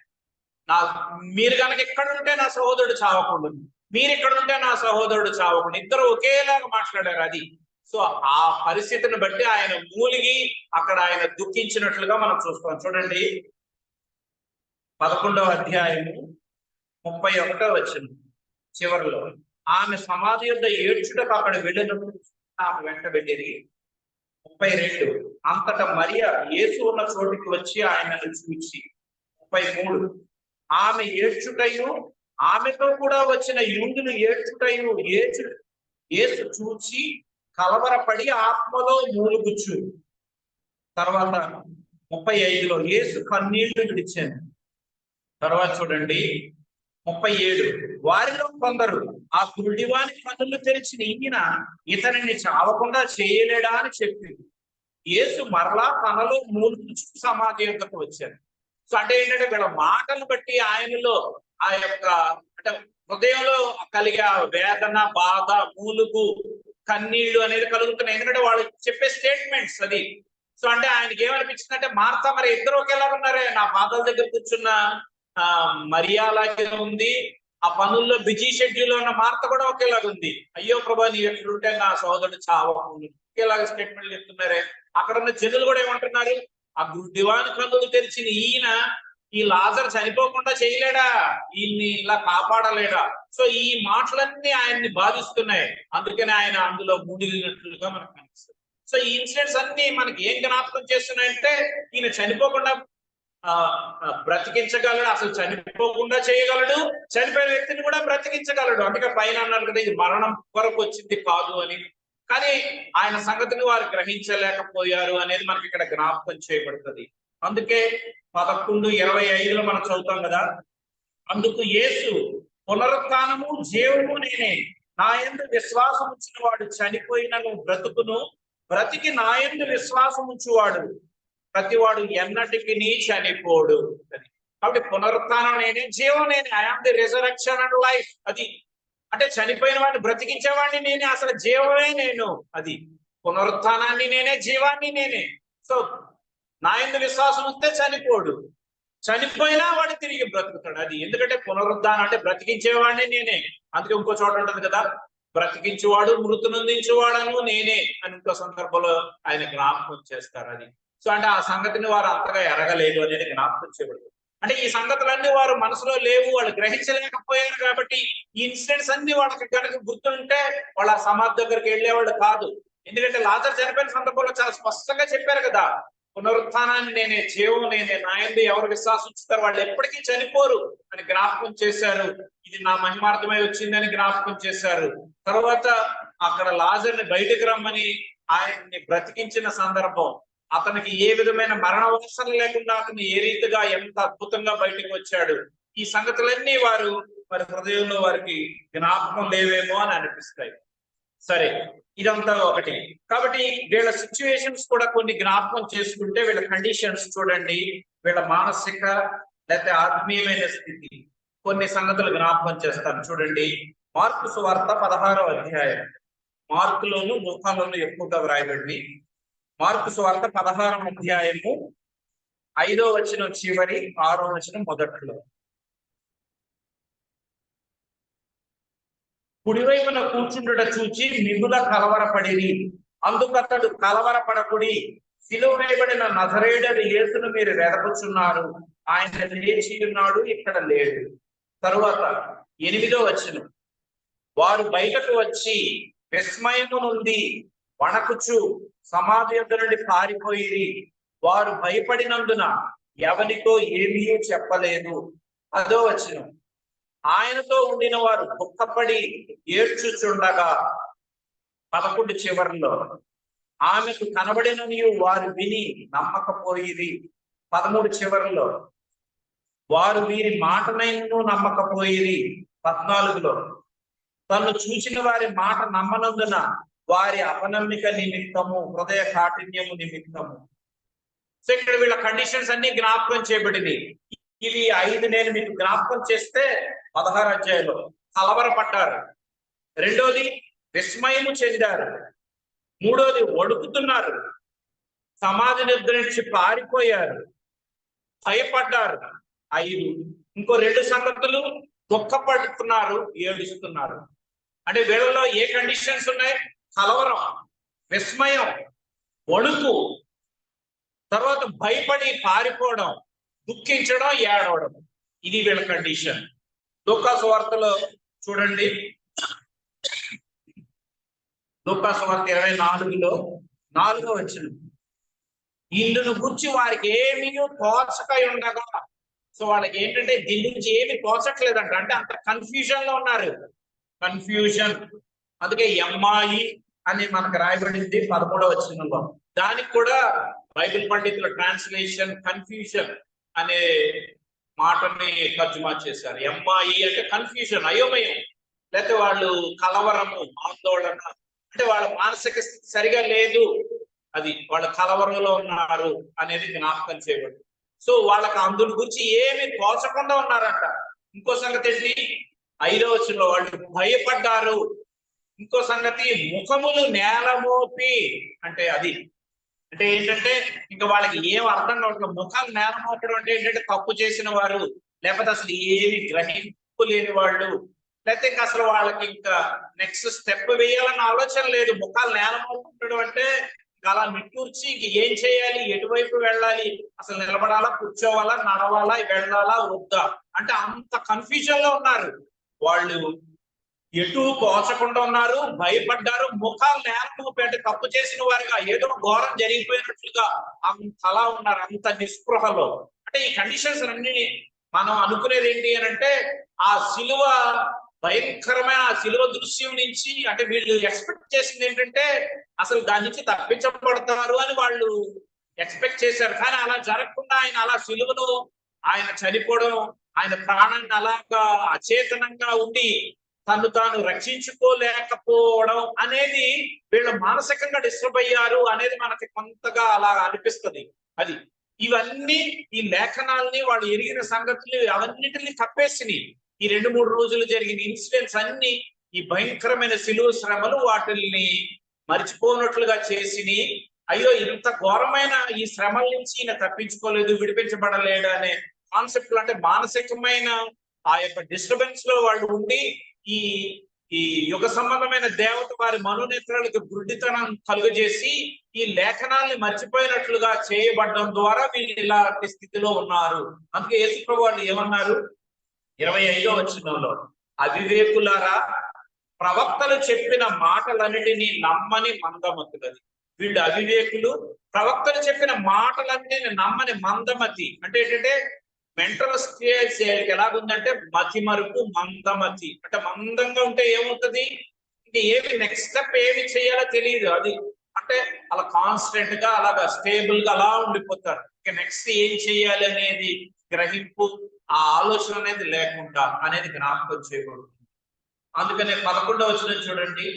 మీరు కనుక ఇక్కడ ఉంటే నా సహోదరుడు చావకుండాను, మీరు ఇక్కడ ఉంటే నా సహోదరుడు చావకుండా, ఇద్దరు ఒకేలాగా మాట్లాడారు. అది సో ఆ పరిస్థితిని బట్టి ఆయన మూలిగి అక్కడ ఆయన దుఃఖించినట్లుగా మనం చూస్తాం. చూడండి 11వ అధ్యాయము 31వ వచనం చివరిలో, ఆమె సమాధి యొద్ద ఏడ్చుటకు అక్కడ వెళ్ళినప్పుడు ఆమె వెంట వెళ్ళిరి. 32 అంతటా మరియ యేసు ఉన్న చోటికి వచ్చి ఆయనను చూచి. 33 ఆమె ఏడ్చుటయు ఆమెతో కూడా వచ్చిన యూదులు ఏడ్చుటయు యేసు చూచి కలవరపడి ఆత్మలో మూలుగుచ్చు. తర్వాత 35లో యేసు కన్నీళ్లు విడిచాను. తర్వాత చూడండి 37 వారిలో కొందరు ఆ గుడ్డివాని కన్నులు తెరిచిన ఈయన ఇతనిని చావకుండా చేయలేడా అని చెప్పింది. యేసు మరలా తనలో మూలుగుచు సమాధి యొద్దకు వచ్చారు. సో అంటే ఏంటంటే వీళ్ళ మాటలు బట్టి ఆయనలో ఆ యొక్క అంటే హృదయంలో కలిగే వేదన, బాధ, మూలుగు, కన్నీళ్లు అనేది కలుగుతున్నాయి. ఎందుకంటే వాళ్ళు చెప్పే స్టేట్మెంట్స్ అది. సో అంటే ఆయనకి ఏమనిపించిందంటే, మార్తా మరి ఇద్దరు ఒకేలా ఉన్నారే, నా పాదాల దగ్గర కూర్చున్న మరియా అలాగే ఉంది, ఆ పనుల్లో బిజీ షెడ్యూల్ ఉన్న మార్త కూడా ఒకేలాగా ఉంది. అయ్యో ప్రభా నీ ఎట్లుంటే నా సోదరుడు చావకుండా, ఒకేలాగా స్టేట్మెంట్లు చెప్తున్నారే. అక్కడ ఉన్న జనులు కూడా ఏమంటున్నారు, ఆ దివాని కన్నులు తెరిచిన ఈయన ఈ లాజర్ చనిపోకుండా చేయలేడా, ఈయన్ని ఇలా కాపాడలేడా? సో ఈ మాటలన్నీ ఆయన్ని బాధిస్తున్నాయి. అందుకని ఆయన అందులో మునిగినట్లుగా మనకు కనిపిస్తుంది. సో ఈ ఇన్సిడెంట్స్ అన్ని మనకి ఏం జ్ఞాపకం చేస్తున్నాయంటే, ఈయన చనిపోకుండా బ్రతికించగలడు, అసలు చనిపోకుండా చేయగలడు, చనిపోయిన వ్యక్తిని కూడా బ్రతికించగలడు. అందుకే పైన అన్నారు కదా, ఇది మరణం వరకు వచ్చింది కాదు అని. కానీ ఆయన సంగతిని వారు గ్రహించలేకపోయారు అనేది మనకి ఇక్కడ జ్ఞాపకం చేయబడుతుంది. అందుకే 11:25లో మనం చదువుతాం కదా, అందుకు యేసు పునరుత్థానము జీవము నేనే, నా యందు విశ్వాసం ఉంచిన వాడు చనిపోయినను బ్రతుకును, బ్రతికి నా యందు విశ్వాసం ఉంచువాడు ప్రతివాడు ఎన్నటికి చనిపోడు. కాబట్టి పునరుత్థానం నేనే, జీవం నేనే. I am the resurrection and life. అది అంటే చనిపోయిన వాడిని బ్రతికించేవాడిని నేనే, అసలు జీవమే నేను. అది పునరుత్థానాన్ని నేనే, జీవాన్ని నేనే. సో నా యందు విశ్వాసం ఉంటే చనిపోడు, చనిపోయినా వాడు తిరిగి బ్రతుకుతాడు. అది ఎందుకంటే పునరుద్ధానం అంటే బ్రతికించేవాడిని నేనే. అందుకే ఇంకో చోట ఉంటుంది కదా, బ్రతికించువాడు మృతునందించువాడను నేనే అని ఇంకో సందర్భంలో ఆయన జ్ఞాపకం చేస్తారు. అది సో అంటే ఆ సంగతిని వారు అంతగా ఎరగలేదు అనేది జ్ఞాపకం చేయబడుతుంది. అంటే ఈ సంగతులన్నీ వారు మనసులో లేవు, వాళ్ళు గ్రహించలేకపోయారు. కాబట్టి ఈ ఇన్సిడెంట్స్ అన్ని వాళ్ళకి కనుక గుర్తుంటే వాళ్ళ సమాధి దగ్గరికి వెళ్ళేవాళ్ళు కాదు. ఎందుకంటే లాజర్ చనిపోయిన సందర్భంలో చాలా స్పష్టంగా చెప్పారు కదా, పునరుత్థానాన్ని నేనే, జీవం నేనే, నా యందు ఎవరు విశ్వాసం ఉంచుతారు వాళ్ళు ఎప్పటికీ చనిపోరు అని జ్ఞాపకం చేశారు. ఇది నా మహిమార్థమై వచ్చిందని జ్ఞాపకం చేశారు. తర్వాత అక్కడ లాజర్ని బయటకు రమ్మని ఆయన్ని బ్రతికించిన సందర్భం, అతనికి ఏ విధమైన మరణ అవసరం లేకుండా అతను ఏ రీతిగా ఎంత అద్భుతంగా బయటకు వచ్చాడు, ఈ సంగతులన్నీ వారు మరి హృదయంలో వారికి జ్ఞాపకం లేవేమో అని అనిపిస్తాయి. సరే, ఇదంతా ఒకటి. కాబట్టి వీళ్ళ సిచ్యువేషన్స్ కూడా కొన్ని జ్ఞాపకం చేసుకుంటే, వీళ్ళ కండిషన్స్ చూడండి, వీళ్ళ మానసిక లేకపోతే ఆత్మీయమైన స్థితి, కొన్ని సంగతులు జ్ఞాపకం చేస్తాను. చూడండి, మార్కు సువార్త 16వ అధ్యాయం. మార్కులోను లూకాలోను ఎక్కువగా వ్రాయబడి, మార్కు సువార్త 16వ అధ్యాయము 5వ వచనం చివరి, 6వ వచనం మొదట్లో. కుడివైపున కూర్చుండుట చూచి మిగుల కలవరపడిరి. అందుకతడు కలవరపడకుడి, సిలువ వేయబడిన నజరేయుడైన యేసును మీరు వెదకుచున్నారు, ఆయన లేచి ఉన్నాడు, ఇక్కడ లేడు. తరువాత 8వ వచనం, వారు బయటకు వచ్చి విస్మయము నుండి వణకుచు సమాధి యొద్ద నుండి పారిపోయిరి. వారు భయపడినందున ఎవరికో ఏమీ చెప్పలేదు. 10వ వచనం, ఆయనతో ఉండిన వారు దుఃఖపడి ఏడ్చుచుండగా 11 చివరిలో, ఆమెకు కనబడినని వారు విని నమ్మకపోయిరి. 13 చివరిలో, వారు వీరి మాటనైనను నమ్మకపోయిరి. 14లో, తను చూసిన వారి మాట నమ్మనందున వారి అపనమ్మిక నిమిత్తము, హృదయ కాఠిన్యము నిమిత్తము. సో ఇక్కడ వీళ్ళ కండిషన్స్ అన్ని జ్ఞాపకం చేయబడింది. ఇవి 5 నేను మీకు జ్ఞాపకం చేస్తే 16 అధ్యాయంలో కలవరపడ్డారు. రెండోది విస్మయము చెందారు. మూడోది వణుకుతున్నారు. సమాధి నిద్ర నుంచి పారిపోయారు, భయపడ్డారు. 5 ఇంకో 2 సంగతులు దుఃఖపడుతున్నారు, ఏడుస్తున్నారు. అంటే వీళ్ళలో ఏ కండిషన్స్ ఉన్నాయి? కలవరం, విస్మయం, వణుకు, తర్వాత భయపడి పారిపోవడం, దుఃఖించడం, ఏడవడం. ఇది వీళ్ళ కండిషన్. లూకా సువార్తలో చూడండి, లూకా సువార్త 24లో 4వ వచనం. ఇందును గురించి వారికి ఏమీ తోచకై ఉండగా, సో వాళ్ళకి ఏంటంటే దీని గురించి ఏమి తోచట్లేదంట. అంటే అంత కన్ఫ్యూజన్ లో ఉన్నారు. కన్ఫ్యూజన్, అందుకే ఎమ్మాయి అని మనకు రాయబడింది 13వ వచనంలో. దానికి కూడా బైబిల్ పండితుల ట్రాన్స్లేషన్ కన్ఫ్యూజన్ అనే మాటని తర్జుమా చేశారు. ఎమ్మాయి అంటే కన్ఫ్యూజన్, అయోమయం, లేకపోతే వాళ్ళు కలవరము, ఆందోళన, అంటే వాళ్ళ మానసిక స్థితి సరిగా లేదు, అది వాళ్ళ కలవరంలో ఉన్నారు అనేది జ్ఞాపకం చేయబడింది. సో వాళ్ళకి అందుని గురించి ఏమి తోచకుండా ఉన్నారంట. ఇంకో సంగతి ఏంటి? 5వ వచనంలో వాళ్ళు భయపడ్డారు. ఇంకో సంగతి ముఖములు నేలమోపి, అంటే అది అంటే ఏంటంటే ఇంకా వాళ్ళకి ఏం అర్థం కావట్లేదు. ముఖాలు నేలమోపడం అంటే ఏంటంటే తప్పు చేసిన వారు, లేకపోతే అసలు ఏమి గ్రహింపు లేని వాళ్ళు, లేకపోతే ఇంకా అసలు వాళ్ళకి ఇంకా నెక్స్ట్ స్టెప్ వేయాలన్న ఆలోచన లేదు. ముఖాలు నేలమోపడం అంటే అలా నిట్టూర్చి ఇంక ఏం చేయాలి, ఎటువైపు వెళ్ళాలి, అసలు నిలబడాలా, కూర్చోవాలా, నడవాలా, వెళ్ళాలా, వద్దా, అంటే అంత కన్ఫ్యూజన్ లో ఉన్నారు వాళ్ళు. ఎటు తోచకుండా ఉన్నారు, భయపడ్డారు, ముఖాలు నేలమోపి, తప్పు చేసిన వారిగా, ఏదో ఘోరం జరిగిపోయినట్లుగా అంతలా ఉన్నారు, అంత నిస్పృహలో. అంటే ఈ కండిషన్స్ అన్ని మనం అనుకునేది ఏంటి అని అంటే, ఆ సిలువ భయంకరమైన ఆ సిలువ దృశ్యం నుంచి, అంటే వీళ్ళు ఎక్స్పెక్ట్ చేసింది ఏంటంటే అసలు దాని నుంచి తప్పించబడతారు అని వాళ్ళు ఎక్స్పెక్ట్ చేశారు. కానీ అలా జరగకుండా ఆయన అలా సిలువలో ఆయన చనిపోవడం, ఆయన ప్రాణాన్ని అలాగా అచేతనంగా ఉండి తను తాను రక్షించుకోలేకపోవడం అనేది వీళ్ళు మానసికంగా డిస్టర్బ్ అయ్యారు అనేది మనకి కొంతగా అలా అనిపిస్తుంది. అది ఇవన్నీ ఈ లేఖనాలని వాళ్ళు ఎరిగిన సంగతులు అవన్నిటిని కప్పేసినాయి. ఈ 2-3 రోజులు జరిగిన ఇన్సిడెంట్స్ అన్ని, ఈ భయంకరమైన సిలువ శ్రమలు వాటిల్ని మర్చిపోనట్లుగా చేసిని. అయ్యో ఇంత ఘోరమైన ఈ శ్రమల నుంచి ఈయన తప్పించుకోలేదు, విడిపించబడలేడు అనే కాన్సెప్ట్, అంటే మానసికమైన ఆ యొక్క డిస్టర్బెన్స్ లో వాళ్ళు ఉండి ఈ ఈ యుగ సంబంధమైన దేవత వారి మనోనేత్రాలకు గుడ్డితనం కలుగజేసి ఈ లేఖనాల్ని మర్చిపోయినట్లుగా చేయబడడం ద్వారా వీళ్ళు ఇలాంటి స్థితిలో ఉన్నారు. అందుకే యేసుప్రభు వాళ్ళు ఏమన్నారు 25వ వచనంలో, అవివేకులారా, ప్రవక్తలు చెప్పిన మాటలన్నిటినీ నమ్మని మందమతులది. వీళ్ళు అవివేకులు, ప్రవక్తలు చెప్పిన మాటలన్నిటిని నమ్మని మందమతి. అంటే ఏంటంటే మెంటల్ స్టేజ్ ఎలాగుందంటే మతి మరుపు, మందమతి. అంటే మందంగా ఉంటే ఏమవుతుంది, ఇంకా ఏమి నెక్స్ట్ స్టెప్ ఏమి చేయాలో తెలియదు. అది అంటే అలా కాన్స్టెంట్ గా అలాగా స్టేబుల్ గా అలా ఉండిపోతారు. ఇంకా నెక్స్ట్ ఏం చేయాలి అనేది గ్రహింపు, ఆ ఆలోచన అనేది లేకుండా అనేది జ్ఞాపకం చేయకూడదు. అందుకనే 11వ వచనం చూడండి,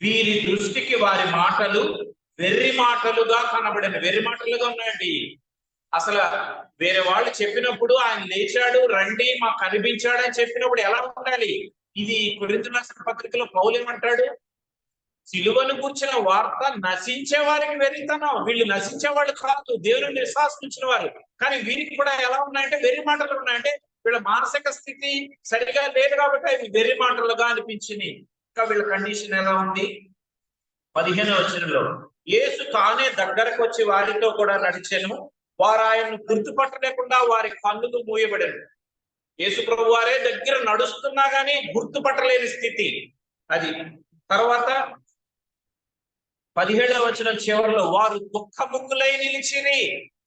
వీరి దృష్టికి వారి మాటలు వెర్రి మాటలుగా కనబడిన. వెర్రి మాటలుగా ఉన్నాయండి. అసలు వేరే వాళ్ళు చెప్పినప్పుడు ఆయన లేచాడు, రండి మాకు కనిపించాడు అని చెప్పినప్పుడు ఎలా ఉండాలి? ఇది కొరింథీయులకు రాసిన పత్రికలో పౌలు ఏమంటాడు, సిలువను కూర్చిన వార్త నశించే వారికి వెర్రితనం. వీళ్ళు నశించే వాళ్ళు కాదు, దేవుని విశ్వాసించిన వారు. కానీ వీరికి కూడా ఎలా ఉన్నాయంటే వెర్రి మాటలు ఉన్నాయంటే వీళ్ళ మానసిక స్థితి సరిగా లేదు కాబట్టి అవి వెర్రి మాటలుగా అనిపించినాయి. ఇంకా వీళ్ళ కండిషన్ ఎలా ఉంది? 15వ వచనంలో, యేసు తానే దగ్గరకు వచ్చి వారితో కూడా నడిచెను, వారు ఆయన్ను గుర్తుపట్టలేకుండా వారి కన్నులు మూయబడను. యేసు ప్రభు వారే దగ్గర నడుస్తున్నా గానీ గుర్తుపట్టలేని స్థితి అది. తర్వాత 17వ వచనం చివరిలో, వారు దుఃఖముఖులై నిలిచిరి.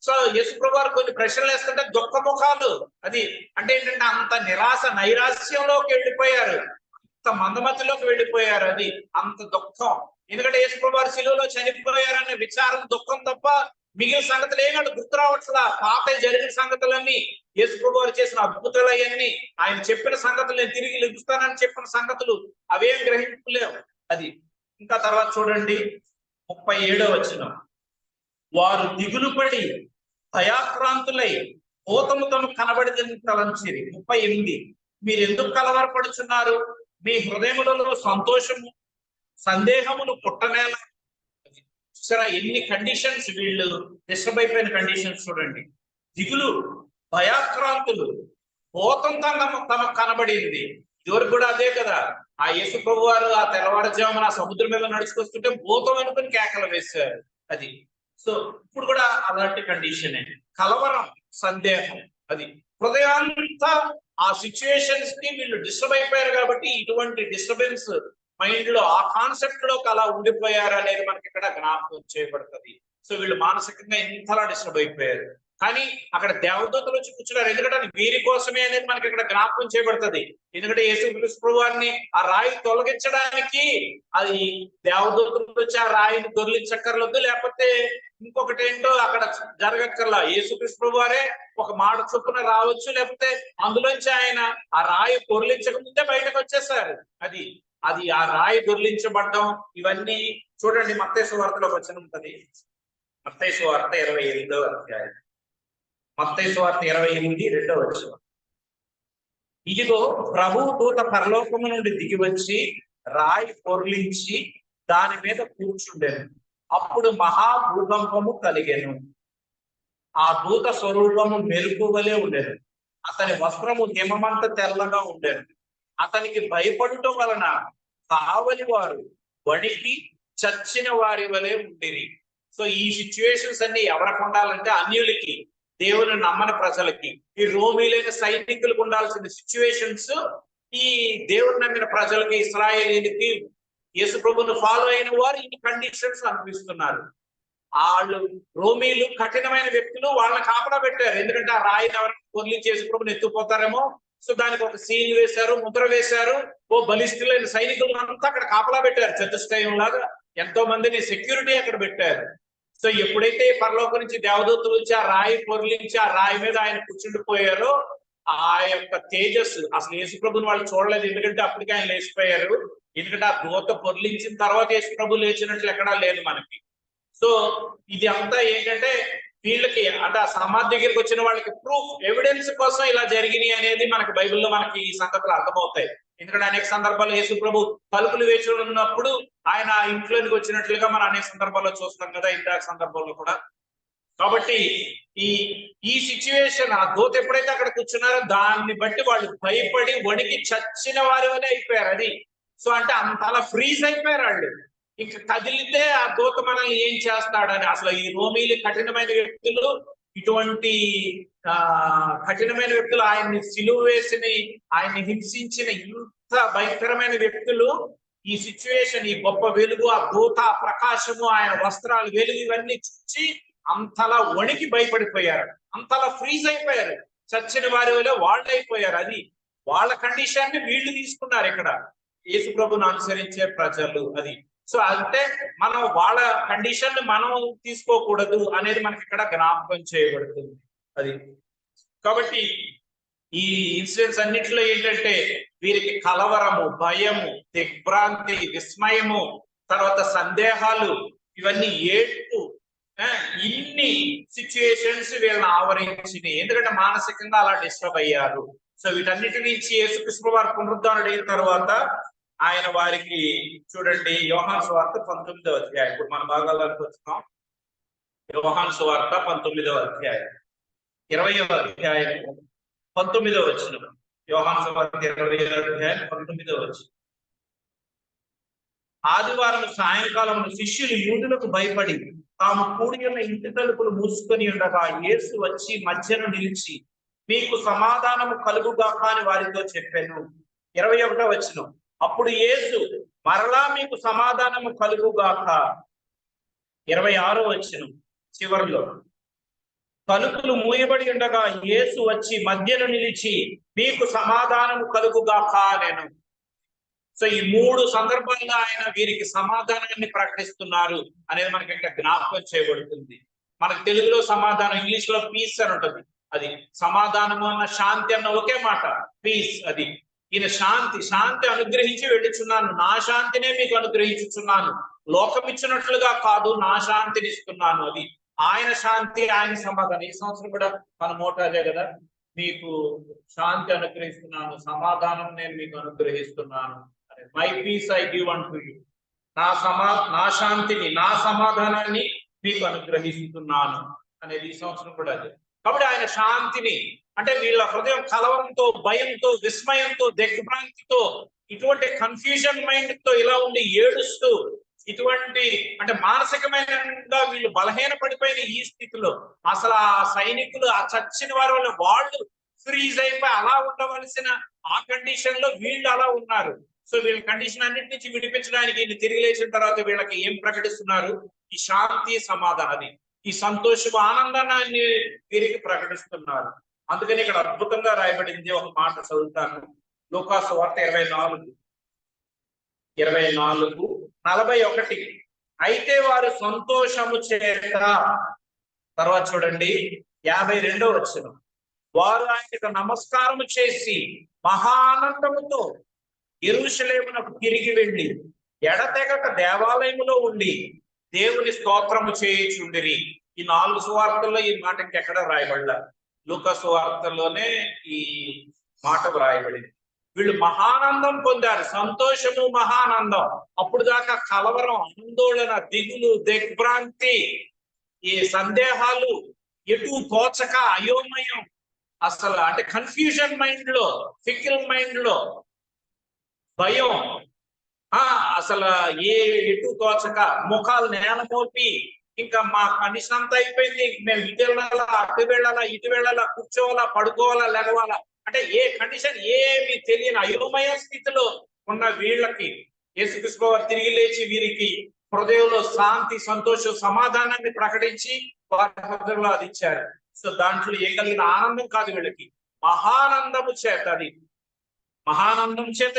సో యేసు ప్రభు వారు కొన్ని ప్రశ్నలు వేస్తుంటే దుఃఖముఖాలు. అది అంటే ఏంటంటే అంత నిరాశ నైరాశ్యంలోకి వెళ్ళిపోయారు, అంత మందమతిలోకి వెళ్ళిపోయారు. అది అంత దుఃఖం. ఎందుకంటే యేసు ప్రభు వారు సిలువలో చనిపోయారనే విచారం, దుఃఖం తప్ప మిగిలిన సంగతులు ఏమి వాళ్ళు గుర్తు రావట్లా. పాత జరిగిన సంగతులన్నీ, యేసు ప్రభు వారు చేసిన అద్భుతాలు అవన్నీ, ఆయన చెప్పిన సంగతులు, నేను తిరిగి లెగుస్తానని చెప్పిన సంగతులు అవేం గ్రహించలేవు. అది ఇంకా తర్వాత చూడండి 37వ వచనం. వారు దిగులు పడి భయాక్రాంతులై భూతము తమకు కనబడిందని తలంచిరి. 38 మీరు ఎందుకు కలవరపడుచున్నారు? మీ హృదయములలో సంతోషము సందేహములు పుట్టనేల. సరే, ఎన్ని కండిషన్స్, వీళ్ళు డిస్టర్బ్ అయిపోయిన కండిషన్స్ చూడండి. దిగులు, భయాక్రాంతులు, భూతం తమకు కనబడింది. ఇదివరకు కూడా అదే కదా, ఆ యేసు ప్రభు వారు ఆ తెల్లవారుజామున ఆ సముద్రం మీద నడుచుకొస్తుంటే భూతం అనుకుని కేకలు వేశారు. అది సో ఇప్పుడు కూడా అలాంటి కండిషన్. కలవరం, సందేహం, అది హృదయాంతా ఆ సిచ్యుయేషన్స్ కి వీళ్ళు డిస్టర్బ్ అయిపోయారు. కాబట్టి ఇటువంటి డిస్టర్బెన్స్ మైండ్ లో, ఆ కాన్సెప్ట్ లోకి అలా ఉండిపోయారు అనేది మనకి ఇక్కడ జ్ఞాపకం చేయబడుతుంది. సో వీళ్ళు మానసికంగా ఇంతలా డిస్టర్బ్ అయిపోయారు. కానీ అక్కడ దేవదూతలు వచ్చి కూర్చున్నారు. ఎందుకంటే అది వీరి కోసమే అనేది మనకి ఇక్కడ జ్ఞాపకం చేయబడుతుంది. ఎందుకంటే యేసుక్రీస్తు ప్రభువారిని ఆ రాయి తొలగించడానికి అది దేవదూతలు వచ్చి ఆ రాయిని దొర్లించక్కర్లేదు, లేకపోతే ఇంకొకటి ఏంటో అక్కడ జరగక్కర్లా. యేసుక్రీస్తు ప్రభువారే ఒక మాట చొప్పున రావచ్చు, లేకపోతే అందులోంచి ఆయన ఆ రాయి దొర్లించక ముందే బయటకు వచ్చేసారు. అది అది ఆ రాయి దొర్లించబడ్డం ఇవన్నీ చూడండి. మత్తయి సువార్తలో వచనం ఉంటది. మత్తయి సువార్త 28వ అధ్యాయం. మత్తయి సువార్త 28:2 వచనం. ఇదిగో ప్రభువు దూత పరలోకము నుండి దిగి వచ్చి రాయి పొర్లించి దాని మీద కూర్చుండెను. అప్పుడు మహాభూకంపము కలిగెను. ఆ దూత స్వరూపము మెరుపు వలె ఉండెను. అతని వస్త్రము హిమమంత తెల్లగా ఉండెను. అతనికి భయపడటం వలన కావలి వారు వణికి చచ్చిన వారి వలె ఉండిరి. సో ఈ సిచ్యువేషన్స్ అన్ని ఎవరికి ఉండాలంటే అన్యులకి, దేవుని నమ్మని ప్రజలకి, ఈ రోమీలైన సైనికులకు ఉండాల్సిన సిచ్యువేషన్స్ ఈ దేవుని నమ్మిన ప్రజలకి, ఇశ్రాయేలీలకి, యేసు ప్రభువును ఫాలో అయిన వారు ఈ కండిషన్స్ అనిపిస్తున్నారు. వాళ్ళు రోమీలు కఠినమైన వ్యక్తులు, వాళ్ళని కాపలా పెట్టారు. ఎందుకంటే ఆ రాయిని ఎవరైనా పొర్లించి యేసు ప్రభువుని ఎత్తుకుపోతారేమో. సో దానికి ఒక సీల్ వేశారు, ముద్ర వేశారు. ఓ బలిష్ఠులైన సైనికులు అంతా అక్కడ కాపలా పెట్టారు. చతుష్టయం లాగా ఎంతో మందిని సెక్యూరిటీ అక్కడ పెట్టారు. సో ఎప్పుడైతే పరలోకం నుంచి దేవదూతలు వచ్చి ఆ రాయి పొర్లించి ఆ రాయి మీద ఆయన కూర్చుండిపోయారో, ఆ యొక్క తేజస్సు అసలు యేసు ప్రభుని వాళ్ళు చూడలేదు. ఎందుకంటే అప్పటికే ఆయన లేచిపోయారు. ఎందుకంటే ఆ దూత పొర్లించిన తర్వాత యేసు ప్రభు లేచినట్లు ఎక్కడా లేదు మనకి. సో ఇది అంతా ఏంటంటే వీళ్ళకి, అంటే ఆ సమాధి దగ్గరికి వచ్చిన వాళ్ళకి ప్రూఫ్, ఎవిడెన్స్ కోసం ఇలా జరిగినాయి అనేది మనకి బైబిల్లో మనకి ఈ సంగతులు అర్థమవుతాయి. ఎందుకంటే అనేక సందర్భాల్లో యేసు ప్రభు తలుపులు వేచి ఉన్నప్పుడు ఆయన ఇంట్లోకి వచ్చినట్లుగా మనం అనేక సందర్భాల్లో చూస్తాం కదా, ఇందాక సందర్భంలో కూడా. కాబట్టి ఈ సిచ్యువేషన్, ఆ దూత ఎప్పుడైతే అక్కడ కూర్చున్నారో దాన్ని బట్టి వాళ్ళు భయపడి వణికి చచ్చిన వారి వల్లే అయిపోయారు. అది సో అంటే అంతలా ఫ్రీజ్ అయిపోయారు వాళ్ళు. ఇంక కదిలితే ఆ దూత మనల్ని ఏం చేస్తాడని. అసలు ఈ రోమీలు కఠినమైన వ్యక్తులు, ఇటువంటి కఠినమైన వ్యక్తులు, ఆయన్ని సిలువ వేసిన, ఆయన్ని హింసించిన ఇంత భయంకరమైన వ్యక్తులు ఈ సిచ్యువేషన్, ఈ గొప్ప వెలుగు, ఆ దూత ప్రకాశము, ఆయన వస్త్రాలు వెలుగు ఇవన్నీ చూసి అంతలా వణికి భయపడిపోయారు. అంతలా ఫ్రీజ్ అయిపోయారు. చచ్చిన వారి వల్ల వాళ్ళు అయిపోయారు. అది వాళ్ళ కండిషన్ ని వీళ్ళు తీసుకున్నారు ఇక్కడ, యేసు ప్రభువును అనుసరించే ప్రజలు. అది సో అంటే మనం వాళ్ళ కండిషన్ మనం తీసుకోకూడదు అనేది మనకి ఇక్కడ జ్ఞాపకం చేయబడుతుంది. అది కాబట్టి ఈ ఇన్సిడెంట్స్ అన్నిటిలో ఏంటంటే వీరికి కలవరము, భయము, దిగ్భ్రాంతి, విస్మయము, తర్వాత సందేహాలు, ఇవన్నీ ఏడ్పు, ఇన్ని సిచ్యుయేషన్స్ వీళ్ళని ఆవరించినాయి. ఎందుకంటే మానసికంగా అలా డిస్టర్బ్ అయ్యారు. సో వీటన్నిటి నుంచి యేసుక్రీస్తు వారు పునరుద్ధరణ అయిన తర్వాత ఆయన వారికి చూడండి, యోహాను సువార్త 19వ అధ్యాయం. ఇప్పుడు మన భాగాల్లోకి వచ్చినాం. యోహాను సువార్త 19వ అధ్యాయం 20వ అధ్యాయం 19వ వచనం. యోహాను సువార్త 20వ అధ్యాయం 19వ వచనం. ఆదివారం సాయంకాలం శిష్యులు యూదులకు భయపడి తాము కూడి ఉన్న ఇంటి తలుపులు మూసుకొని ఉండగా యేసు వచ్చి మధ్యను నిలిచి మీకు సమాధానము కలుగుగాక అని వారితో చెప్పాను. 21వ వచనం. అప్పుడు యేసు మరలా మీకు సమాధానము కలుగుగాక. 26వ వచనం చివరిలో. తలుపులు మూయబడి ఉండగా యేసు వచ్చి మధ్యను నిలిచి మీకు సమాధానము కలుగుగాక నేను. సో ఈ 3 సందర్భాల్లో ఆయన వీరికి సమాధానాన్ని ప్రకటిస్తున్నారు అనేది మనకి ఇక్కడ జ్ఞాపకం చేయబడుతుంది. మనకు తెలుగులో సమాధానం, ఇంగ్లీష్ లో పీస్ అని ఉంటుంది. అది సమాధానము అన్న శాంతి అన్న ఒకే మాట, పీస్. అది ఈయన శాంతి అనుగ్రహించి వెళ్ళుచున్నాను, నా శాంతినే మీకు అనుగ్రహించుచున్నాను, లోకం ఇచ్చినట్లుగా కాదు, నా శాంతిని ఇస్తున్నాను. అది ఆయన శాంతి, ఆయన సమాధానం. ఈ సంవత్సరం కూడా మన మోటో అదే కదా, మీకు శాంతి అనుగ్రహిస్తున్నాను, సమాధానం నేను మీకు అనుగ్రహిస్తున్నాను. My peace I give unto you. నా శాంతిని, నా సమాధానాన్ని మీకు అనుగ్రహిస్తున్నాను అనేది ఈ సంవత్సరం కూడా అదే. కాబట్టి ఆయన శాంతిని, అంటే వీళ్ళ హృదయం కలవరంతో, భయంతో, విస్మయంతో, దిగ్భ్రాంతితో, ఇటువంటి కన్ఫ్యూజన్ మైండ్ తో ఇలా ఉండి ఏడుస్తూ, ఇటువంటి అంటే మానసికమైన వీళ్ళు బలహీన పడిపోయిన ఈ స్థితిలో అసలు ఆ సైనికులు, ఆ చచ్చిన వారి వల్ల వాళ్ళు ఫ్రీజ్ అయిపోయి అలా ఉండవలసిన ఆ కండిషన్ లో వీళ్ళు అలా ఉన్నారు. సో వీళ్ళ కండిషన్ అన్నిటి నుంచి విడిపించడానికి వీళ్ళు తిరిగి లేచిన తర్వాత వీళ్ళకి ఏం ప్రకటిస్తున్నారు? ఈ శాంతి, సమాధానం, ఈ సంతోషం, ఆనందాన్ని తిరిగి ప్రకటిస్తున్నారు. అందుకని ఇక్కడ అద్భుతంగా రాయబడింది. ఒక మాట చదువుతాను, లూకాసు వార్త 24:41. అయితే వారు సంతోషము చేత, తర్వాత చూడండి 52వ వచనం, వారు ఆయనకు నమస్కారము చేసి మహానందముతో యెరూషలేమునకు తిరిగి వెళ్ళి ఎడతెగక దేవాలయములో ఉండి దేవుని స్తోత్రము చేయుచుండిరి. ఈ 4 సువార్తల్లో ఈ మాట ఇంకెక్కడ రాయబడలా, లూకా సువార్తలోనే ఈ మాట రాయబడింది. వీళ్ళు మహానందం పొందారు, సంతోషము, మహానందం. అప్పుడు దాకా కలవరం, ఆందోళన, దిగులు, దిగ్భ్రాంతి, ఈ సందేహాలు, ఎటు తోచక అయోమయం, అసలు అంటే కన్ఫ్యూజన్ మైండ్ లో, ఫికిల్ మైండ్ లో, భయం, అసలు ఎటు తోచక, ముఖాలు నేల మోపి, ఇంకా మా కండిషన్ అంతా అయిపోయింది, మేము ఇటు వెళ్ళాలా, అటు వెళ్ళాలా, ఇటు వెళ్ళాలా, కూర్చోవాలా, పడుకోవాలా, లెగవాలా, అంటే ఏ కండిషన్ ఏమి తెలియని అయోమయ స్థితిలో ఉన్న వీళ్ళకి యేసుక్రీస్తు వారు తిరిగి లేచి వీరికి హృదయంలో శాంతి, సంతోషం, సమాధానాన్ని ప్రకటించి వారి హృదయంలో అది ఇచ్చారు. సో దాంట్లో ఏం కలిగిన ఆనందం కాదు, వీళ్ళకి మహానందము చేత, అది మహానందం చేత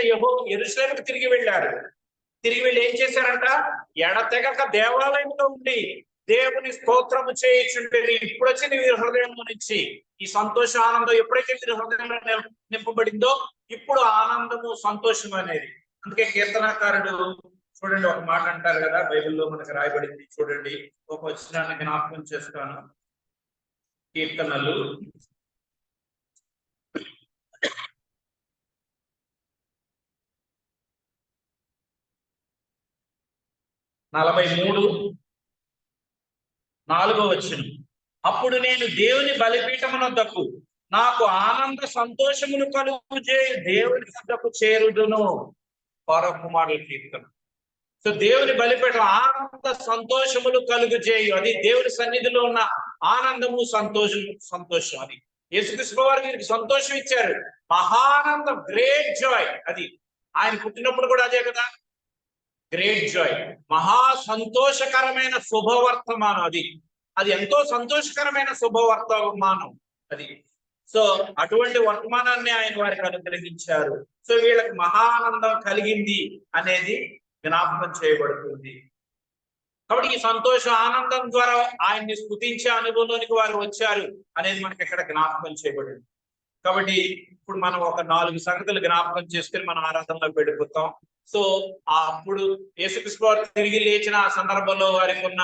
యెరూషలేముకు తిరిగి వెళ్ళారు. తిరిగి వెళ్ళి ఏం చేశారంట? ఎడతెగక దేవాలయంలో ఉండి దేవుని స్తోత్రము చేయుచుండేది. ఇప్పుడు వచ్చింది వీరి హృదయంలో నుంచి ఈ సంతోష, ఆనందం. ఎప్పుడైతే వీరి హృదయంలో నింపబడిందో ఇప్పుడు ఆనందము, సంతోషం అనేది. అందుకే కీర్తనకారుడు చూడండి ఒక మాట అంటారు కదా, బైబిల్లో మనకు రాయబడింది చూడండి, ఒక వచనాన్ని జ్ఞాపకం చేస్తాను. కీర్తనలు 43:4 వచనం, అప్పుడు నేను దేవుని బలిపీఠమునొద్దకు నాకు ఆనంద సంతోషములు కలుగుచేయు దేవుని వద్దకు చేరుదును. పరకుమారుల కీర్తన. సో దేవుని బలిపీఠం, ఆనంద సంతోషములు కలుగుచేయు, అది దేవుని సన్నిధిలో ఉన్న ఆనందము, సంతోషం. అది యేసుక్రీస్తు వారు వీరికి సంతోషం ఇచ్చారు, మహానందం, గ్రేట్ జాయ్. అది ఆయన పుట్టినప్పుడు కూడా అదే కదా, గ్రేట్ జాయ్, మహా సంతోషకరమైన శుభవర్తమానం. అది ఎంతో సంతోషకరమైన శుభవర్తమానం అది. సో అటువంటి వర్తమానాన్ని ఆయన వారికి అనుగ్రహించారు. సో వీళ్ళకి మహానందం కలిగింది అనేది జ్ఞాపకం చేయబడుతుంది. కాబట్టి ఈ సంతోష, ఆనందం ద్వారా ఆయన్ని స్తుతించే అనుభవంలోనికి వారు వచ్చారు అనేది మనకి ఇక్కడ జ్ఞాపకం చేయబడింది. కాబట్టి ఇప్పుడు మనం ఒక 4 సంగతులు జ్ఞాపకం చేసుకుని మనం ఆరాధనలోకి వెళ్ళిపోతాం. సో అప్పుడు యేసుక్రీస్తు వారు తిరిగి లేచిన ఆ సందర్భంలో వారికి ఉన్న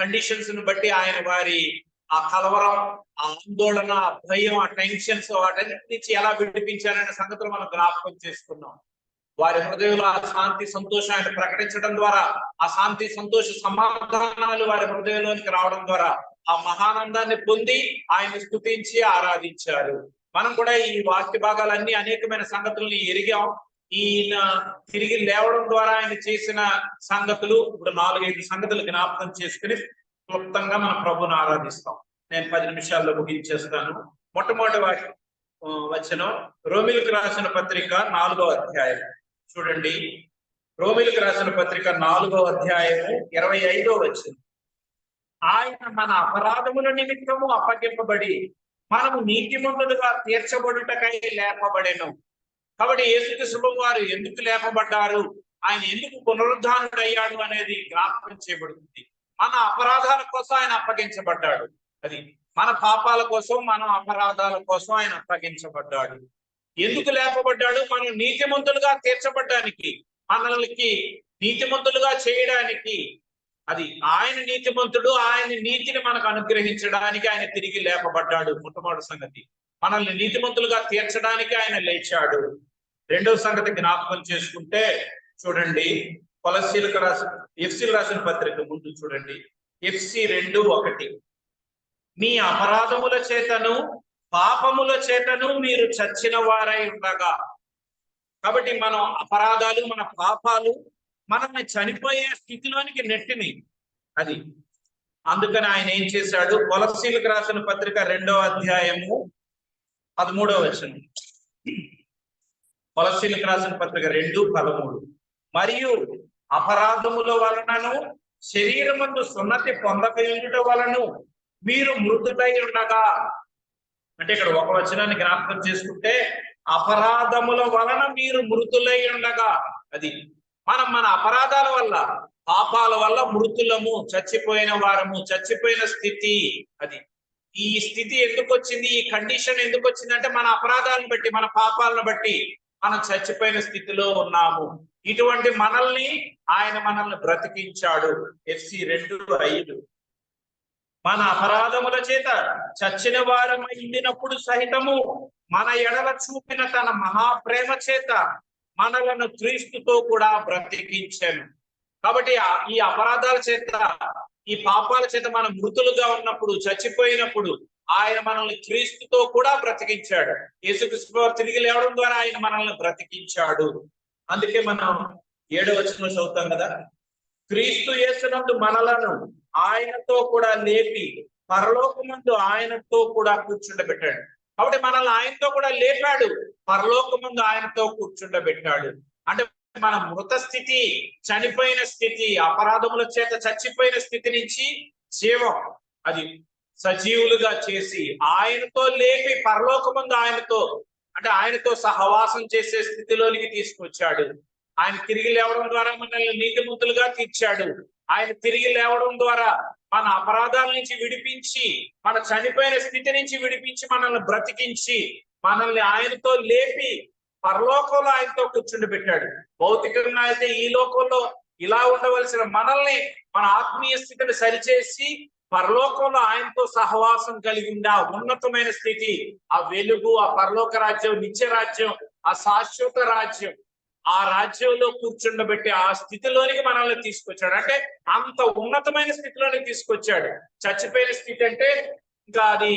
కండిషన్స్ ను బట్టి ఆయన వారి ఆ కలవరం, ఆ ఆందోళన, ఆ భయం, ఆ టెన్షన్స్, వాటన్నిటి నుంచి ఎలా విడిపించారనే సంగతులు మనం జ్ఞాపకం చేసుకున్నాం. వారి హృదయంలో ఆ శాంతి, సంతోషాన్ని ప్రకటించడం ద్వారా, ఆ శాంతి, సంతోష, సమాధానాలు వారి హృదయంలోనికి రావడం ద్వారా ఆ మహానందాన్ని పొంది ఆయన స్తుతించి ఆరాధించారు. మనం కూడా ఈ వాక్య భాగాలన్నీ అనేకమైన సంగతుల్ని ఎరిగాం. ఈయన తిరిగి లేవడం ద్వారా ఆయన చేసిన సంగతులు ఇప్పుడు 4-5 సంగతులు జ్ఞాపకం చేసుకుని క్లుప్తంగా మన ప్రభుని ఆరాధిస్తాం. నేను 10 నిమిషాల్లో ముగించేస్తాను. మొట్టమొదటి వచనం రోమీయులకు రాసిన పత్రిక 4వ అధ్యాయం చూడండి. రోమీయులకు రాసిన పత్రిక 4వ అధ్యాయము 25వ వచనం, ఆయన మన అపరాధముల నిమిత్తము అప్పగింపబడి మనము నీతిమంతులుగా తీర్చబడుటకై లేపబడెను. కాబట్టి యేసుక్రీస్తు వారు ఎందుకు లేపబడ్డారు, ఆయన ఎందుకు పునరుద్ధానుడయ్యాడు అనేది జ్ఞాపకం చేయబడుతుంది. మన అపరాధాల కోసం ఆయన అప్పగించబడ్డాడు. అది మన పాపాల కోసం, మన అపరాధాల కోసం ఆయన అప్పగించబడ్డాడు. ఎందుకు లేపబడ్డాడు? మనం నీతిమంతులుగా తీర్చబడ్డానికి, మనల్ని నీతిమంతులుగా చేయడానికి. అది ఆయన నీతిమంతుడు, ఆయన నీతిని మనకు అనుగ్రహించడానికి ఆయన తిరిగి లేపబడ్డాడు. మొట్టమొదటి సంగతి మనల్ని నీతిమంతులుగా తీర్చడానికి ఆయన లేచాడు. రెండవ సంగతి జ్ఞాపకం చేసుకుంటే చూడండి, కొలస్సీలకు రాసిన ఎఫ్సీలకు రాసిన పత్రిక ముందు చూడండి, FC 2:1 మీ అపరాధముల చేతను పాపముల చేతను మీరు చచ్చిన వారై ఉండగా. కాబట్టి మనం అపరాధాలు, మన పాపాలు మనల్ని చనిపోయే స్థితిలోనికి నెట్టిని. అది అందుకని ఆయన ఏం చేశాడు? కొలస్సీలకు రాసిన పత్రిక 2వ అధ్యాయము 13వ వచనం. కొలస్సీలకు రాసిన పత్రిక 2:13 మరియు అపరాధముల వలనను శరీరమందు సున్నతి పొందక వలన మీరు మృతులై ఉండగా. అంటే ఇక్కడ ఒక వచనాన్ని జ్ఞాపకం చేసుకుంటే, అపరాధముల వలన మీరు మృతులై ఉండగా. అది మన అపరాధాల వల్ల, పాపాల వల్ల మృతులము, చచ్చిపోయిన వారము, చచ్చిపోయిన స్థితి. అది ఈ స్థితి ఎందుకు వచ్చింది? ఈ కండిషన్ ఎందుకు వచ్చింది అంటే మన అపరాధాలను బట్టి, మన పాపాలను బట్టి మనం చచ్చిపోయిన స్థితిలో ఉన్నాము. ఇటువంటి మనల్ని బ్రతికించాడు. FC 2:5 మన అపరాధముల చేత చచ్చిన వారమైనప్పుడు సహితము మన ఎడల చూపిన తన మహాప్రేమ చేత మనలను క్రీస్తుతో కూడా బ్రతికించాను. కాబట్టి ఈ అపరాధాల చేత, ఈ పాపాల చేత మనం మృతులుగా ఉన్నప్పుడు, చచ్చిపోయినప్పుడు ఆయన మనల్ని క్రీస్తుతో కూడా బ్రతికించాడు. యేసుక్రీస్తు తిరిగి లేవడం ద్వారా ఆయన మనల్ని బ్రతికించాడు. అందుకే మనం 7వ వచనం చదువుతాం కదా, క్రీస్తు యేసునందు మనలను ఆయనతో కూడా లేపి పరలోకమందు ఆయనతో కూడా కూర్చుండబెట్టాడు. కాబట్టి మనల్ని ఆయనతో కూడా లేపాడు, పరలోకమందు ఆయనతో కూర్చుండబెట్టాడు. అంటే మన మృత స్థితి, చనిపోయిన స్థితి, అపరాధముల చేత చచ్చిపోయిన స్థితి నుంచి జీవం, అది సజీవులుగా చేసి ఆయనతో లేపి పరలోకమందు ఆయనతో సహవాసం చేసే స్థితిలోనికి తీసుకొచ్చాడు. ఆయన తిరిగి లేవడం ద్వారా మనల్ని నీతిమంతులుగా తీర్చాడు. ఆయన తిరిగి లేవడం ద్వారా మన అపరాధాల నుంచి విడిపించి, మన చనిపోయిన స్థితి నుంచి విడిపించి, మనల్ని బ్రతికించి, మనల్ని ఆయనతో లేపి పరలోకంలో ఆయనతో కూర్చుండి పెట్టాడు. భౌతికంగా అయితే ఈ లోకంలో ఇలా ఉండవలసిన మనల్ని, మన ఆత్మీయ స్థితిని సరిచేసి పరలోకంలో ఆయనతో సహవాసం కలిగి ఉండే ఆ ఉన్నతమైన స్థితి, ఆ వెలుగు, ఆ పరలోక రాజ్యం, నిత్య రాజ్యం, ఆ శాశ్వత రాజ్యం, ఆ రాజ్యంలో కూర్చుండబెట్టి ఆ స్థితిలోనికి మనల్ని తీసుకొచ్చాడు. అంటే అంత ఉన్నతమైన స్థితిలోనికి తీసుకొచ్చాడు. చచ్చిపోయిన స్థితి అంటే ఇంకా అది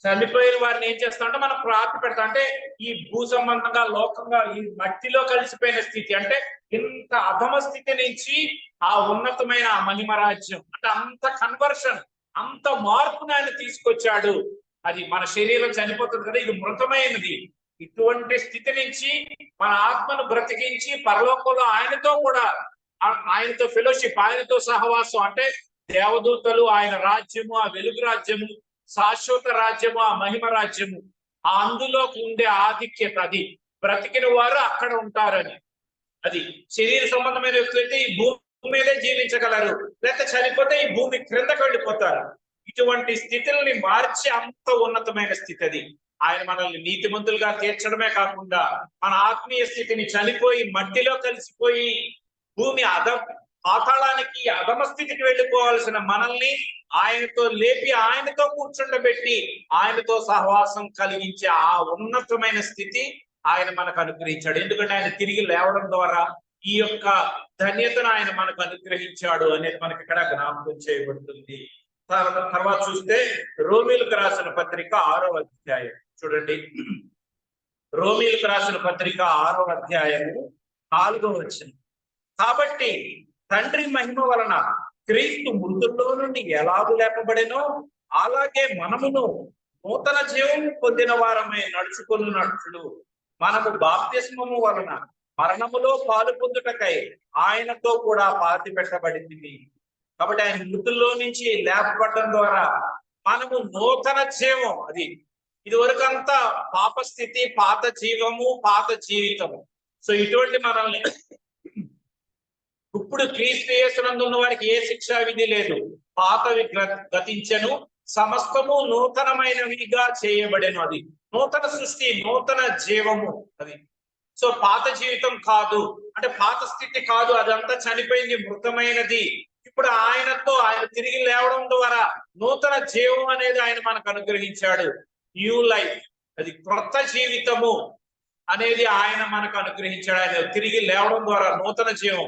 చనిపోయిన వారిని ఏం చేస్తామంటే మనం ప్రార్థన పెడతాం. అంటే ఈ భూ సంబంధంగా, లోకంగా, ఈ మట్టిలో కలిసిపోయిన స్థితి. అంటే ఇంత అధమ స్థితి నుంచి ఆ ఉన్నతమైన ఆ మహిమ రాజ్యం, అంటే అంత కన్వర్షన్, అంత మార్పును ఆయన తీసుకొచ్చాడు. అది మన శరీరం చనిపోతుంది కదా, ఇది మృతమైనది. ఇటువంటి స్థితి నుంచి మన ఆత్మను బ్రతికించి పరలోకంలో ఆయనతో కూడా, ఆయనతో ఫెలోషిప్, ఆయనతో సహవాసం, అంటే దేవదూతలు, ఆయన రాజ్యము, ఆ వెలుగు రాజ్యము, శాశ్వత రాజ్యము, ఆ మహిమ రాజ్యము, ఆ అందులో ఉండే ఆధిక్యత, అది బ్రతికిన వారు అక్కడ ఉంటారని. అది శరీర సంబంధమైన వ్యక్తులైతే ఈ భూమి మీదే జీవించగలరు, లేకపోతే చనిపోతే ఈ భూమి క్రిందకు వెళ్ళిపోతారు. ఇటువంటి స్థితుల్ని మార్చి అంత ఉన్నతమైన స్థితి అది. ఆయన మనల్ని నీతిమంతులుగా తీర్చడమే కాకుండా మన ఆత్మీయ స్థితిని, చనిపోయి మట్టిలో కలిసిపోయి భూమి పాతాళానికి, అధమ స్థితికి వెళ్ళిపోవాల్సిన మనల్ని ఆయనతో లేపి, ఆయనతో కూర్చుండబెట్టి, ఆయనతో సహవాసం కలిగించే ఆ ఉన్నతమైన స్థితి ఆయన మనకు అనుగ్రహించాడు. ఎందుకంటే ఆయన తిరిగి లేవడం ద్వారా ఈ యొక్క ధన్యతను ఆయన మనకు అనుగ్రహించాడు అనేది మనకి ఇక్కడ జ్ఞాపకం చేయబడుతుంది. తర్వాత చూస్తే రోమీలకు రాసిన పత్రిక 6వ అధ్యాయం చూడండి. రోమీలకు రాసిన పత్రిక 6వ అధ్యాయము 4వ వచనం. కాబట్టి తండ్రి మహిమ వలన క్రీస్తు మృతుల్లో నుండి ఎలాగూ లేపబడెనో అలాగే మనమును నూతన జీవం పొందిన వారమే నడుచుకున్నట్లు మనము బాప్తిస్మము వలన మరణములో పాలు పొందుటకై ఆయనతో కూడా పాతి పెట్టబడింది. కాబట్టి ఆయన మృతుల్లో నుంచి లేపబడడం ద్వారా మనము నూతన జీవం, అది ఇదివరకు అంతా పాప స్థితి, పాత జీవము, పాత జీవితము. సో ఇటువంటి మనల్ని ఇప్పుడు ఇప్పుడు క్రీస్తు యేసునందు ఉన్న వారికి ఏ శిక్షా విధి లేదు, పాతవి గతించెను, సమస్తము నూతనమైనవిగా చేయబడెను. అది నూతన సృష్టి, నూతన జీవము. అది సో పాత జీవితం కాదు, అంటే పాత స్థితి కాదు, అదంతా చనిపోయింది, మృతమైనది. ఇప్పుడు ఆయనతో ఆయన తిరిగి లేవడం ద్వారా నూతన జీవం అనేది ఆయన మనకు అనుగ్రహించాడు. న్యూ లైఫ్, అది క్రొత్త జీవితము అనేది ఆయన మనకు అనుగ్రహించాడు. ఆయన తిరిగి లేవడం ద్వారా నూతన జీవం,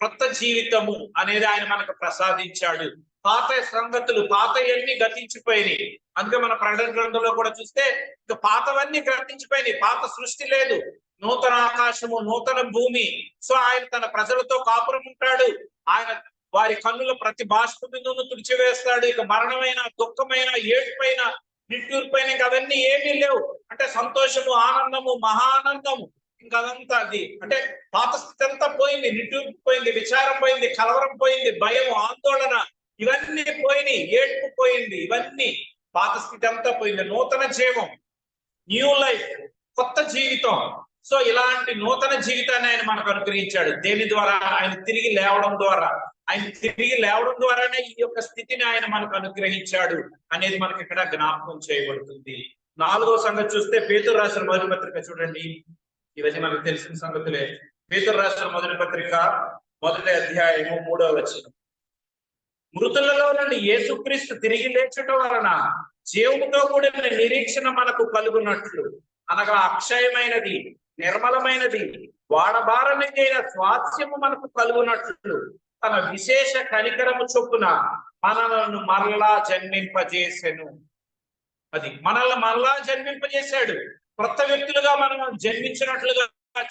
క్రొత్త జీవితము అనేది ఆయన మనకు ప్రసాదించాడు. పాత సంగతులు, పాతవన్నీ గతించిపోయినాయి. అందుకే మన ప్రకటన గ్రంథంలో కూడా చూస్తే ఇక పాతవన్నీ గతించిపోయినాయి, పాత సృష్టి లేదు, నూతన ఆకాశము, నూతన భూమి. సో ఆయన తన ప్రజలతో కాపురం ఉంటాడు. ఆయన వారి కన్నుల ప్రతి బాష్ప బిందువును తుడిచివేస్తాడు. ఇక మరణమైన, దుఃఖమైన, ఏడుపైన, నిట్టూర్పైన ఇంకా అవన్నీ ఏమీ లేవు. అంటే సంతోషము, ఆనందము, మహానందము, ఇంకా అదంతా అది అంటే పాత స్థితి అంతా పోయింది. నిట్టూర్పు పోయింది, విచారం పోయింది, కలవరం పోయింది, భయం, ఆందోళన ఇవన్నీ పోయినాయి, ఏడుపు పోయింది, ఇవన్నీ పాత స్థితి అంతా పోయింది. నూతన జీవం, న్యూ లైఫ్, కొత్త జీవితం. సో ఇలాంటి నూతన జీవితాన్ని ఆయన మనకు అనుగ్రహించాడు. దేని ద్వారా? ఆయన తిరిగి లేవడం ద్వారా. ఆయన తిరిగి లేవడం ద్వారానే ఈ యొక్క స్థితిని ఆయన మనకు అనుగ్రహించాడు అనేది మనకి ఇక్కడ జ్ఞాపకం చేయబడుతుంది. 4వ సంగతి చూస్తే పేతురు రాసిన మొదటి పత్రిక చూడండి. ఇవన్నీ మనకు తెలిసిన సంగతులే. పేతురు రాసిన మొదటి పత్రిక 1వ అధ్యాయము 3వ వచనం. మృతులలో నుండి యేసుక్రీస్తు తిరిగి లేచుట వలన జీవముతో కూడిన నిరీక్షణ మనకు కలుగునట్లు, అనగా అక్షయమైనది, నిర్మలమైనది, వాడబారనిదైన స్వాస్థ్యము మనకు కలుగునట్లు తన విశేష కనికరము చొప్పున మనలను మరలా జన్మింపజేసెను. అది మనల్ని మరలా జన్మింపజేశాడు. కొత్త వ్యక్తులుగా మనం జన్మించినట్లుగా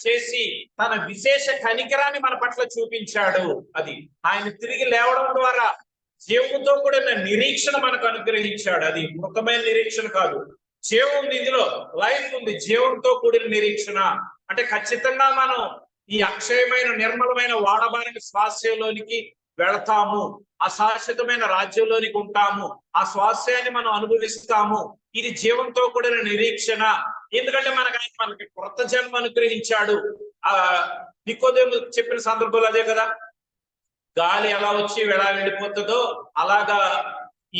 చేసి తన విశేష కనికరాన్ని మన పట్ల చూపించాడు. అది ఆయన తిరిగి లేవడం ద్వారా జీవముతో కూడిన నిరీక్షణ మనకు అనుగ్రహించాడు. అది మృతమైన నిరీక్షణ కాదు, జీవం ఉంది, ఇందులో లైఫ్ ఉంది, జీవంతో కూడిన నిరీక్షణ. అంటే ఖచ్చితంగా మనం ఈ అక్షయమైన, నిర్మలమైన, వాడబారిన స్వాస్థ్యంలోనికి వెళతాము, ఆ శాశ్వతమైన రాజ్యంలోనికి ఉంటాము, ఆ స్వాస్థ్యాన్ని మనం అనుభవిస్తాము. ఇది జీవంతో కూడిన నిరీక్షణ. ఎందుకంటే మనకి కొత్త జన్మ అనుగ్రహించాడు. నికోదేము చెప్పిన సందర్భంలో అదే కదా, గాలి ఎలా వచ్చి ఎలా వెళ్ళిపోతుందో అలాగా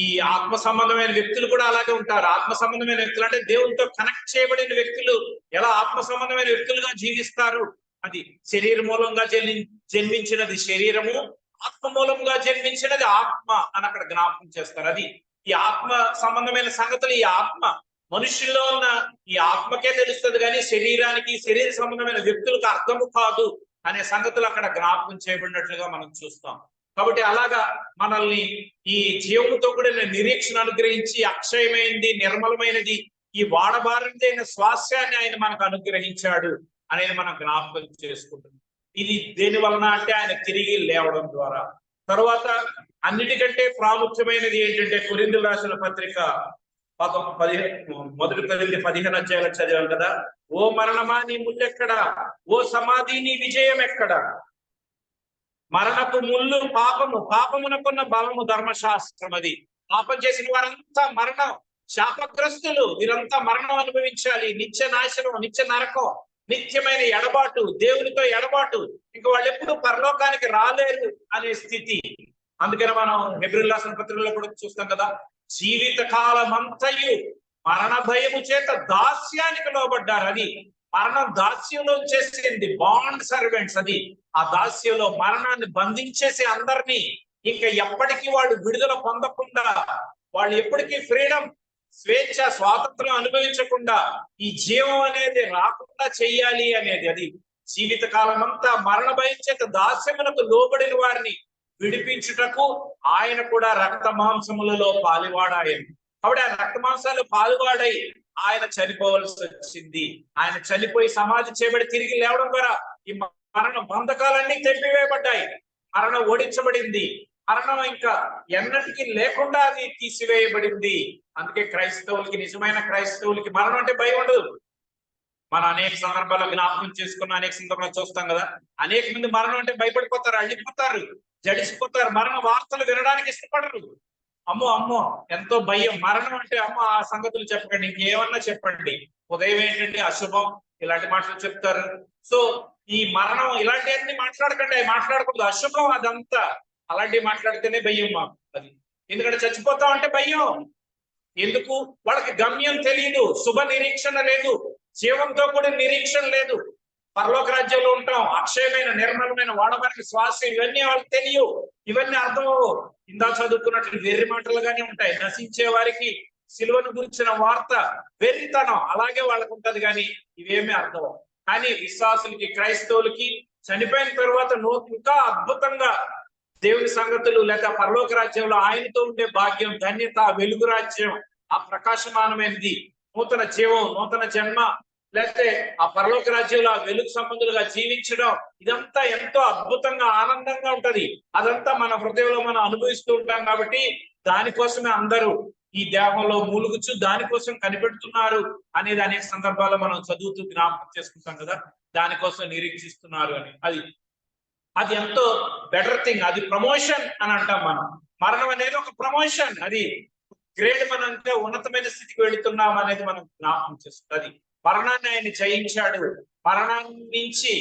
ఈ ఆత్మ సంబంధమైన వ్యక్తులు కూడా అలాగే ఉంటారు. ఆత్మ సంబంధమైన వ్యక్తులు అంటే దేవునితో కనెక్ట్ చేయబడిన వ్యక్తులు ఎలా ఆత్మ సంబంధమైన వ్యక్తులుగా జీవిస్తారు. అది శరీర మూలంగా జన్మించినది శరీరము, ఆత్మ మూలంగా జన్మించినది ఆత్మ అని అక్కడ జ్ఞాపకం చేస్తారు. అది ఈ ఆత్మ సంబంధమైన సంగతులు, ఈ ఆత్మ మనుషుల్లో ఉన్న ఈ ఆత్మకే తెలుస్తుంది, కానీ శరీరానికి, శరీర సంబంధమైన వ్యక్తులకు అర్థము కాదు అనే సంగతులు అక్కడ జ్ఞాపకం చేయబడినట్లుగా మనం చూస్తాం. కాబట్టి అలాగా మనల్ని ఈ జీవముతో కూడిన నిరీక్షణ అనుగ్రహించి అక్షయమైనది, నిర్మలమైనది, ఈ వాడబారినదైన స్వాస్థ్యాన్ని ఆయన మనకు అనుగ్రహించాడు అనేది మనం జ్ఞాపకం చేసుకుంటున్నాం. ఇది దేని వలన అంటే ఆయన తిరిగి లేవడం ద్వారా. తర్వాత అన్నిటికంటే ప్రాముఖ్యమైనది ఏంటంటే కొరింథీయులకు రాసిన పత్రిక 1:15 అధ్యాయాలు చదివాం కదా. ఓ మరణమా నీ ముల్లెక్కడ, ఓ సమాధి నీ విజయం ఎక్కడ? మరణపు ముళ్ళు పాపము, పాపమునకున్న బలము ధర్మశాస్త్రం. అది పాపం చేసిన వారంతా మరణం, శాపగ్రస్తులు, వీరంతా మరణం అనుభవించాలి, నిత్య నాశనం, నిత్య నరకం, నిత్యమైన ఎడబాటు, దేవునితో ఎడబాటు, ఇంకా వాళ్ళు ఎప్పుడు పరలోకానికి రాలేరు అనే స్థితి. అందుకని మనం హెబ్రీయులకు రాసిన పత్రికలో కూడా చూస్తాం కదా, జీవిత కాలమంతయు మరణ భయము చేత దాస్యానికి లోబడ్డారు. అది మరణం దాస్యంలో చేసింది, బాండ్ సర్వెంట్స్. అది ఆ దాస్యంలో మరణాన్ని బంధించేసి అందరినీ ఇంకా ఎప్పటికీ వాళ్ళు విడుదల పొందకుండా, వాళ్ళు ఎప్పటికీ ఫ్రీడమ్, స్వేచ్ఛ, స్వాతంత్రం అనుభవించకుండా ఈ జీవం అనేది రాకుండా చెయ్యాలి అనేది. అది జీవిత కాలం అంతా మరణ భయం చేత దాస్యములకు లోబడిన వారిని విడిపించుటకు ఆయన కూడా రక్త మాంసములలో పాలువాడాయను. కాబట్టి ఆ రక్త మాంసాలు పాలువాడై ఆయన చనిపోవలసి వచ్చింది. ఆయన చనిపోయి సమాధి చేయబడి తిరిగి లేవడం ద్వారా ఈ మరణ బంధకాలన్నీ తెంపివేయబడ్డాయి, మరణం ఓడించబడింది, మరణం ఇంకా ఎన్నటికీ లేకుండా అది తీసివేయబడింది. అందుకే క్రైస్తవులకి, నిజమైన క్రైస్తవులకి మరణం అంటే భయం ఉండదు. మనం అనేక సందర్భాల్లో జ్ఞాపకం చేసుకున్న అనేక సందర్భాలు చూస్తాం కదా, అనేక మంది మరణం అంటే భయపడిపోతారు, అళ్ళిపోతారు, జడిసిపోతారు, మరణ వార్తలు వినడానికి ఇష్టపడరు. అమ్మో అమ్మో ఎంతో భయం, మరణం అంటే అమ్మో ఆ సంగతులు చెప్పకండి, ఇంకేమన్నా చెప్పండి. ఉదయం ఏంటంటే అశుభం, ఇలాంటి మాటలు చెప్తారు. సో ఈ మరణం ఇలాంటివన్నీ మాట్లాడకండి, అవి మాట్లాడకూడదు, అశుభం అదంతా. అలాంటివి మాట్లాడితేనే భయం మాకు అది. ఎందుకంటే చచ్చిపోతాం అంటే భయం. ఎందుకు? వాళ్ళకి గమ్యం తెలియదు, శుభ నిరీక్షణ లేదు, జీవంతో కూడా నిరీక్షణ లేదు. పరలోక రాజ్యంలో ఉంటాం, అక్షయమైన నిర్మలమైన వాడవారికి శ్వాస, ఇవన్నీ వాళ్ళకి తెలియవు, ఇవన్నీ అర్థం ఇందా చదువుకున్నట్లు వెర్రి మాటలుగానే ఉంటాయి. నశించే వారికి సిలువను గురించిన వార్త వెర్రితనం అలాగే వాళ్ళకు ఉంటది, కానీ ఇవేమీ అర్థం. కానీ విశ్వాసులకి, క్రైస్తవులకి చనిపోయిన తర్వాత ఇంకా అద్భుతంగా దేవుని సంగతులు, లేక పరలోక రాజ్యంలో ఆయనతో ఉండే భాగ్యం, ధన్యత, వెలుగు రాజ్యం, ఆ ప్రకాశమానమైనది, నూతన జీవం, నూతన జన్మ, లేకపోతే ఆ పరలోక రాజ్యంలో ఆ వెలుగు సంబంధులుగా జీవించడం, ఇదంతా ఎంతో అద్భుతంగా ఆనందంగా ఉంటది. అదంతా మన హృదయంలో మనం అనుభవిస్తూ ఉంటాం. కాబట్టి దానికోసమే అందరూ ఈ దేహంలో మూలుగుచు దానికోసం కనిపెడుతున్నారు అనేది అనేక సందర్భాల్లో మనం చదువుతూ జ్ఞాపకం చేసుకుంటాం కదా, దానికోసం నిరీక్షిస్తున్నారు అని. అది ఎంతో బెటర్ థింగ్, అది ప్రమోషన్ అని అంటాం మనం. మరణం అనేది ఒక ప్రమోషన్, అది గ్రేడ్, మనం అంటే ఉన్నతమైన స్థితికి వెళుతున్నాం అనేది మనం జ్ఞాపకం చేస్తుంది. అది మరణాన్ని ఆయన జయించాడు, మరణాన్ని నుంచి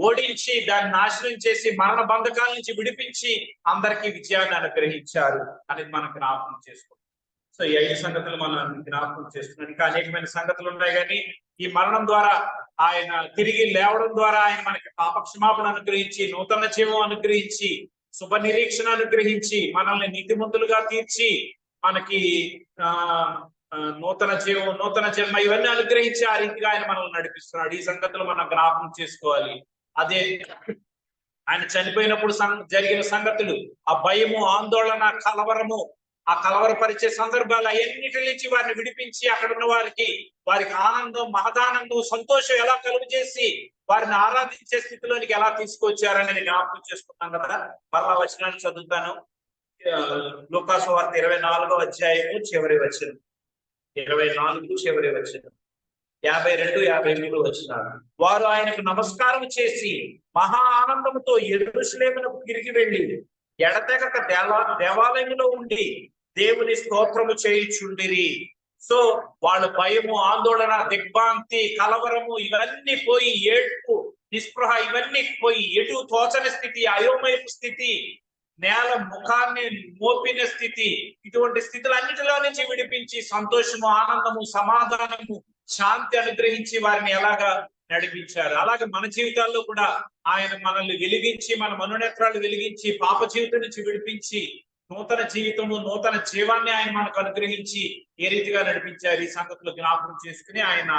ఓడించి దాన్ని నాశనం చేసి మరణ బంధకాల నుంచి విడిపించి అందరికీ విజయాన్ని అనుగ్రహించారు అనేది మనం జ్ఞాపకం చేసుకుంటాం. సో ఈ 5 సంగతులు మనం జ్ఞాపకం చేస్తున్నాం. ఇంకా అనేకమైన సంగతులు ఉన్నాయి, కానీ ఈ మరణం ద్వారా, ఆయన తిరిగి లేవడం ద్వారా ఆయన మనకి పాపక్షమాపణ అనుగ్రహించి, నూతన జీవం అనుగ్రహించి, శుభ నిరీక్షణ అనుగ్రహించి, మనల్ని నీతిమంతులుగా తీర్చి, మనకి నూతన జీవం, నూతన జన్మ, ఇవన్నీ అనుగ్రహించి ఆ రీతిగా ఆయన మనల్ని నడిపిస్తున్నాడు. ఈ సంగతులు మనం జ్ఞాపకం చేసుకోవాలి. అదే ఆయన చనిపోయినప్పుడు జరిగిన సంగతులు, ఆ భయము, ఆందోళన, కలవరము, ఆ కలవరపరిచే సందర్భాలు అన్నిటి నుంచి వారిని విడిపించి అక్కడ ఉన్న వారికి ఆనందం, మహదానందం, సంతోషం ఎలా కలుగు చేసి వారిని ఆరాధించే స్థితిలోనికి ఎలా తీసుకొచ్చారనేది జ్ఞాపకం చేసుకున్నాం కదా. మరలా వచనాన్ని చదువుతాను. లూకాసు వార్త 24వ అధ్యాయము చివరి వచనం, 24 చివరి వచనం, 52, 53 వచనాలు. వారు ఆయనకు నమస్కారం చేసి మహా ఆనందంతో యెరూషలేమునకు తిరిగి వెళ్ళి ఎడతెగక దేవాలయంలో ఉండి దేవుని స్తోత్రము చేయుచుండిరి. సో వాళ్ళ భయము, ఆందోళన, దిగ్భ్రాంతి, కలవరము ఇవన్నీ పోయి, ఏడ్పు, నిస్పృహ ఇవన్నీ పోయి, ఎటు తోచని స్థితి, అయోమయపు స్థితి, నేల ముఖాన్ని మోపిన స్థితి, ఇటువంటి స్థితులన్నిటిలో నుంచి విడిపించి సంతోషము, ఆనందము, సమాధానము, శాంతి అనుగ్రహించి వారిని ఎలాగా నడిపించారు. అలాగే మన జీవితాల్లో కూడా ఆయన మనల్ని వెలిగించి, మన మనోనేత్రాలు వెలిగించి, పాప జీవితం నుంచి విడిపించి నూతన జీవితము, నూతన జీవాన్ని ఆయన మనకు అనుగ్రహించి ఏ రీతిగా నడిపించారు, ఈ సంగతులు జ్ఞాపకం చేసుకుని ఆయన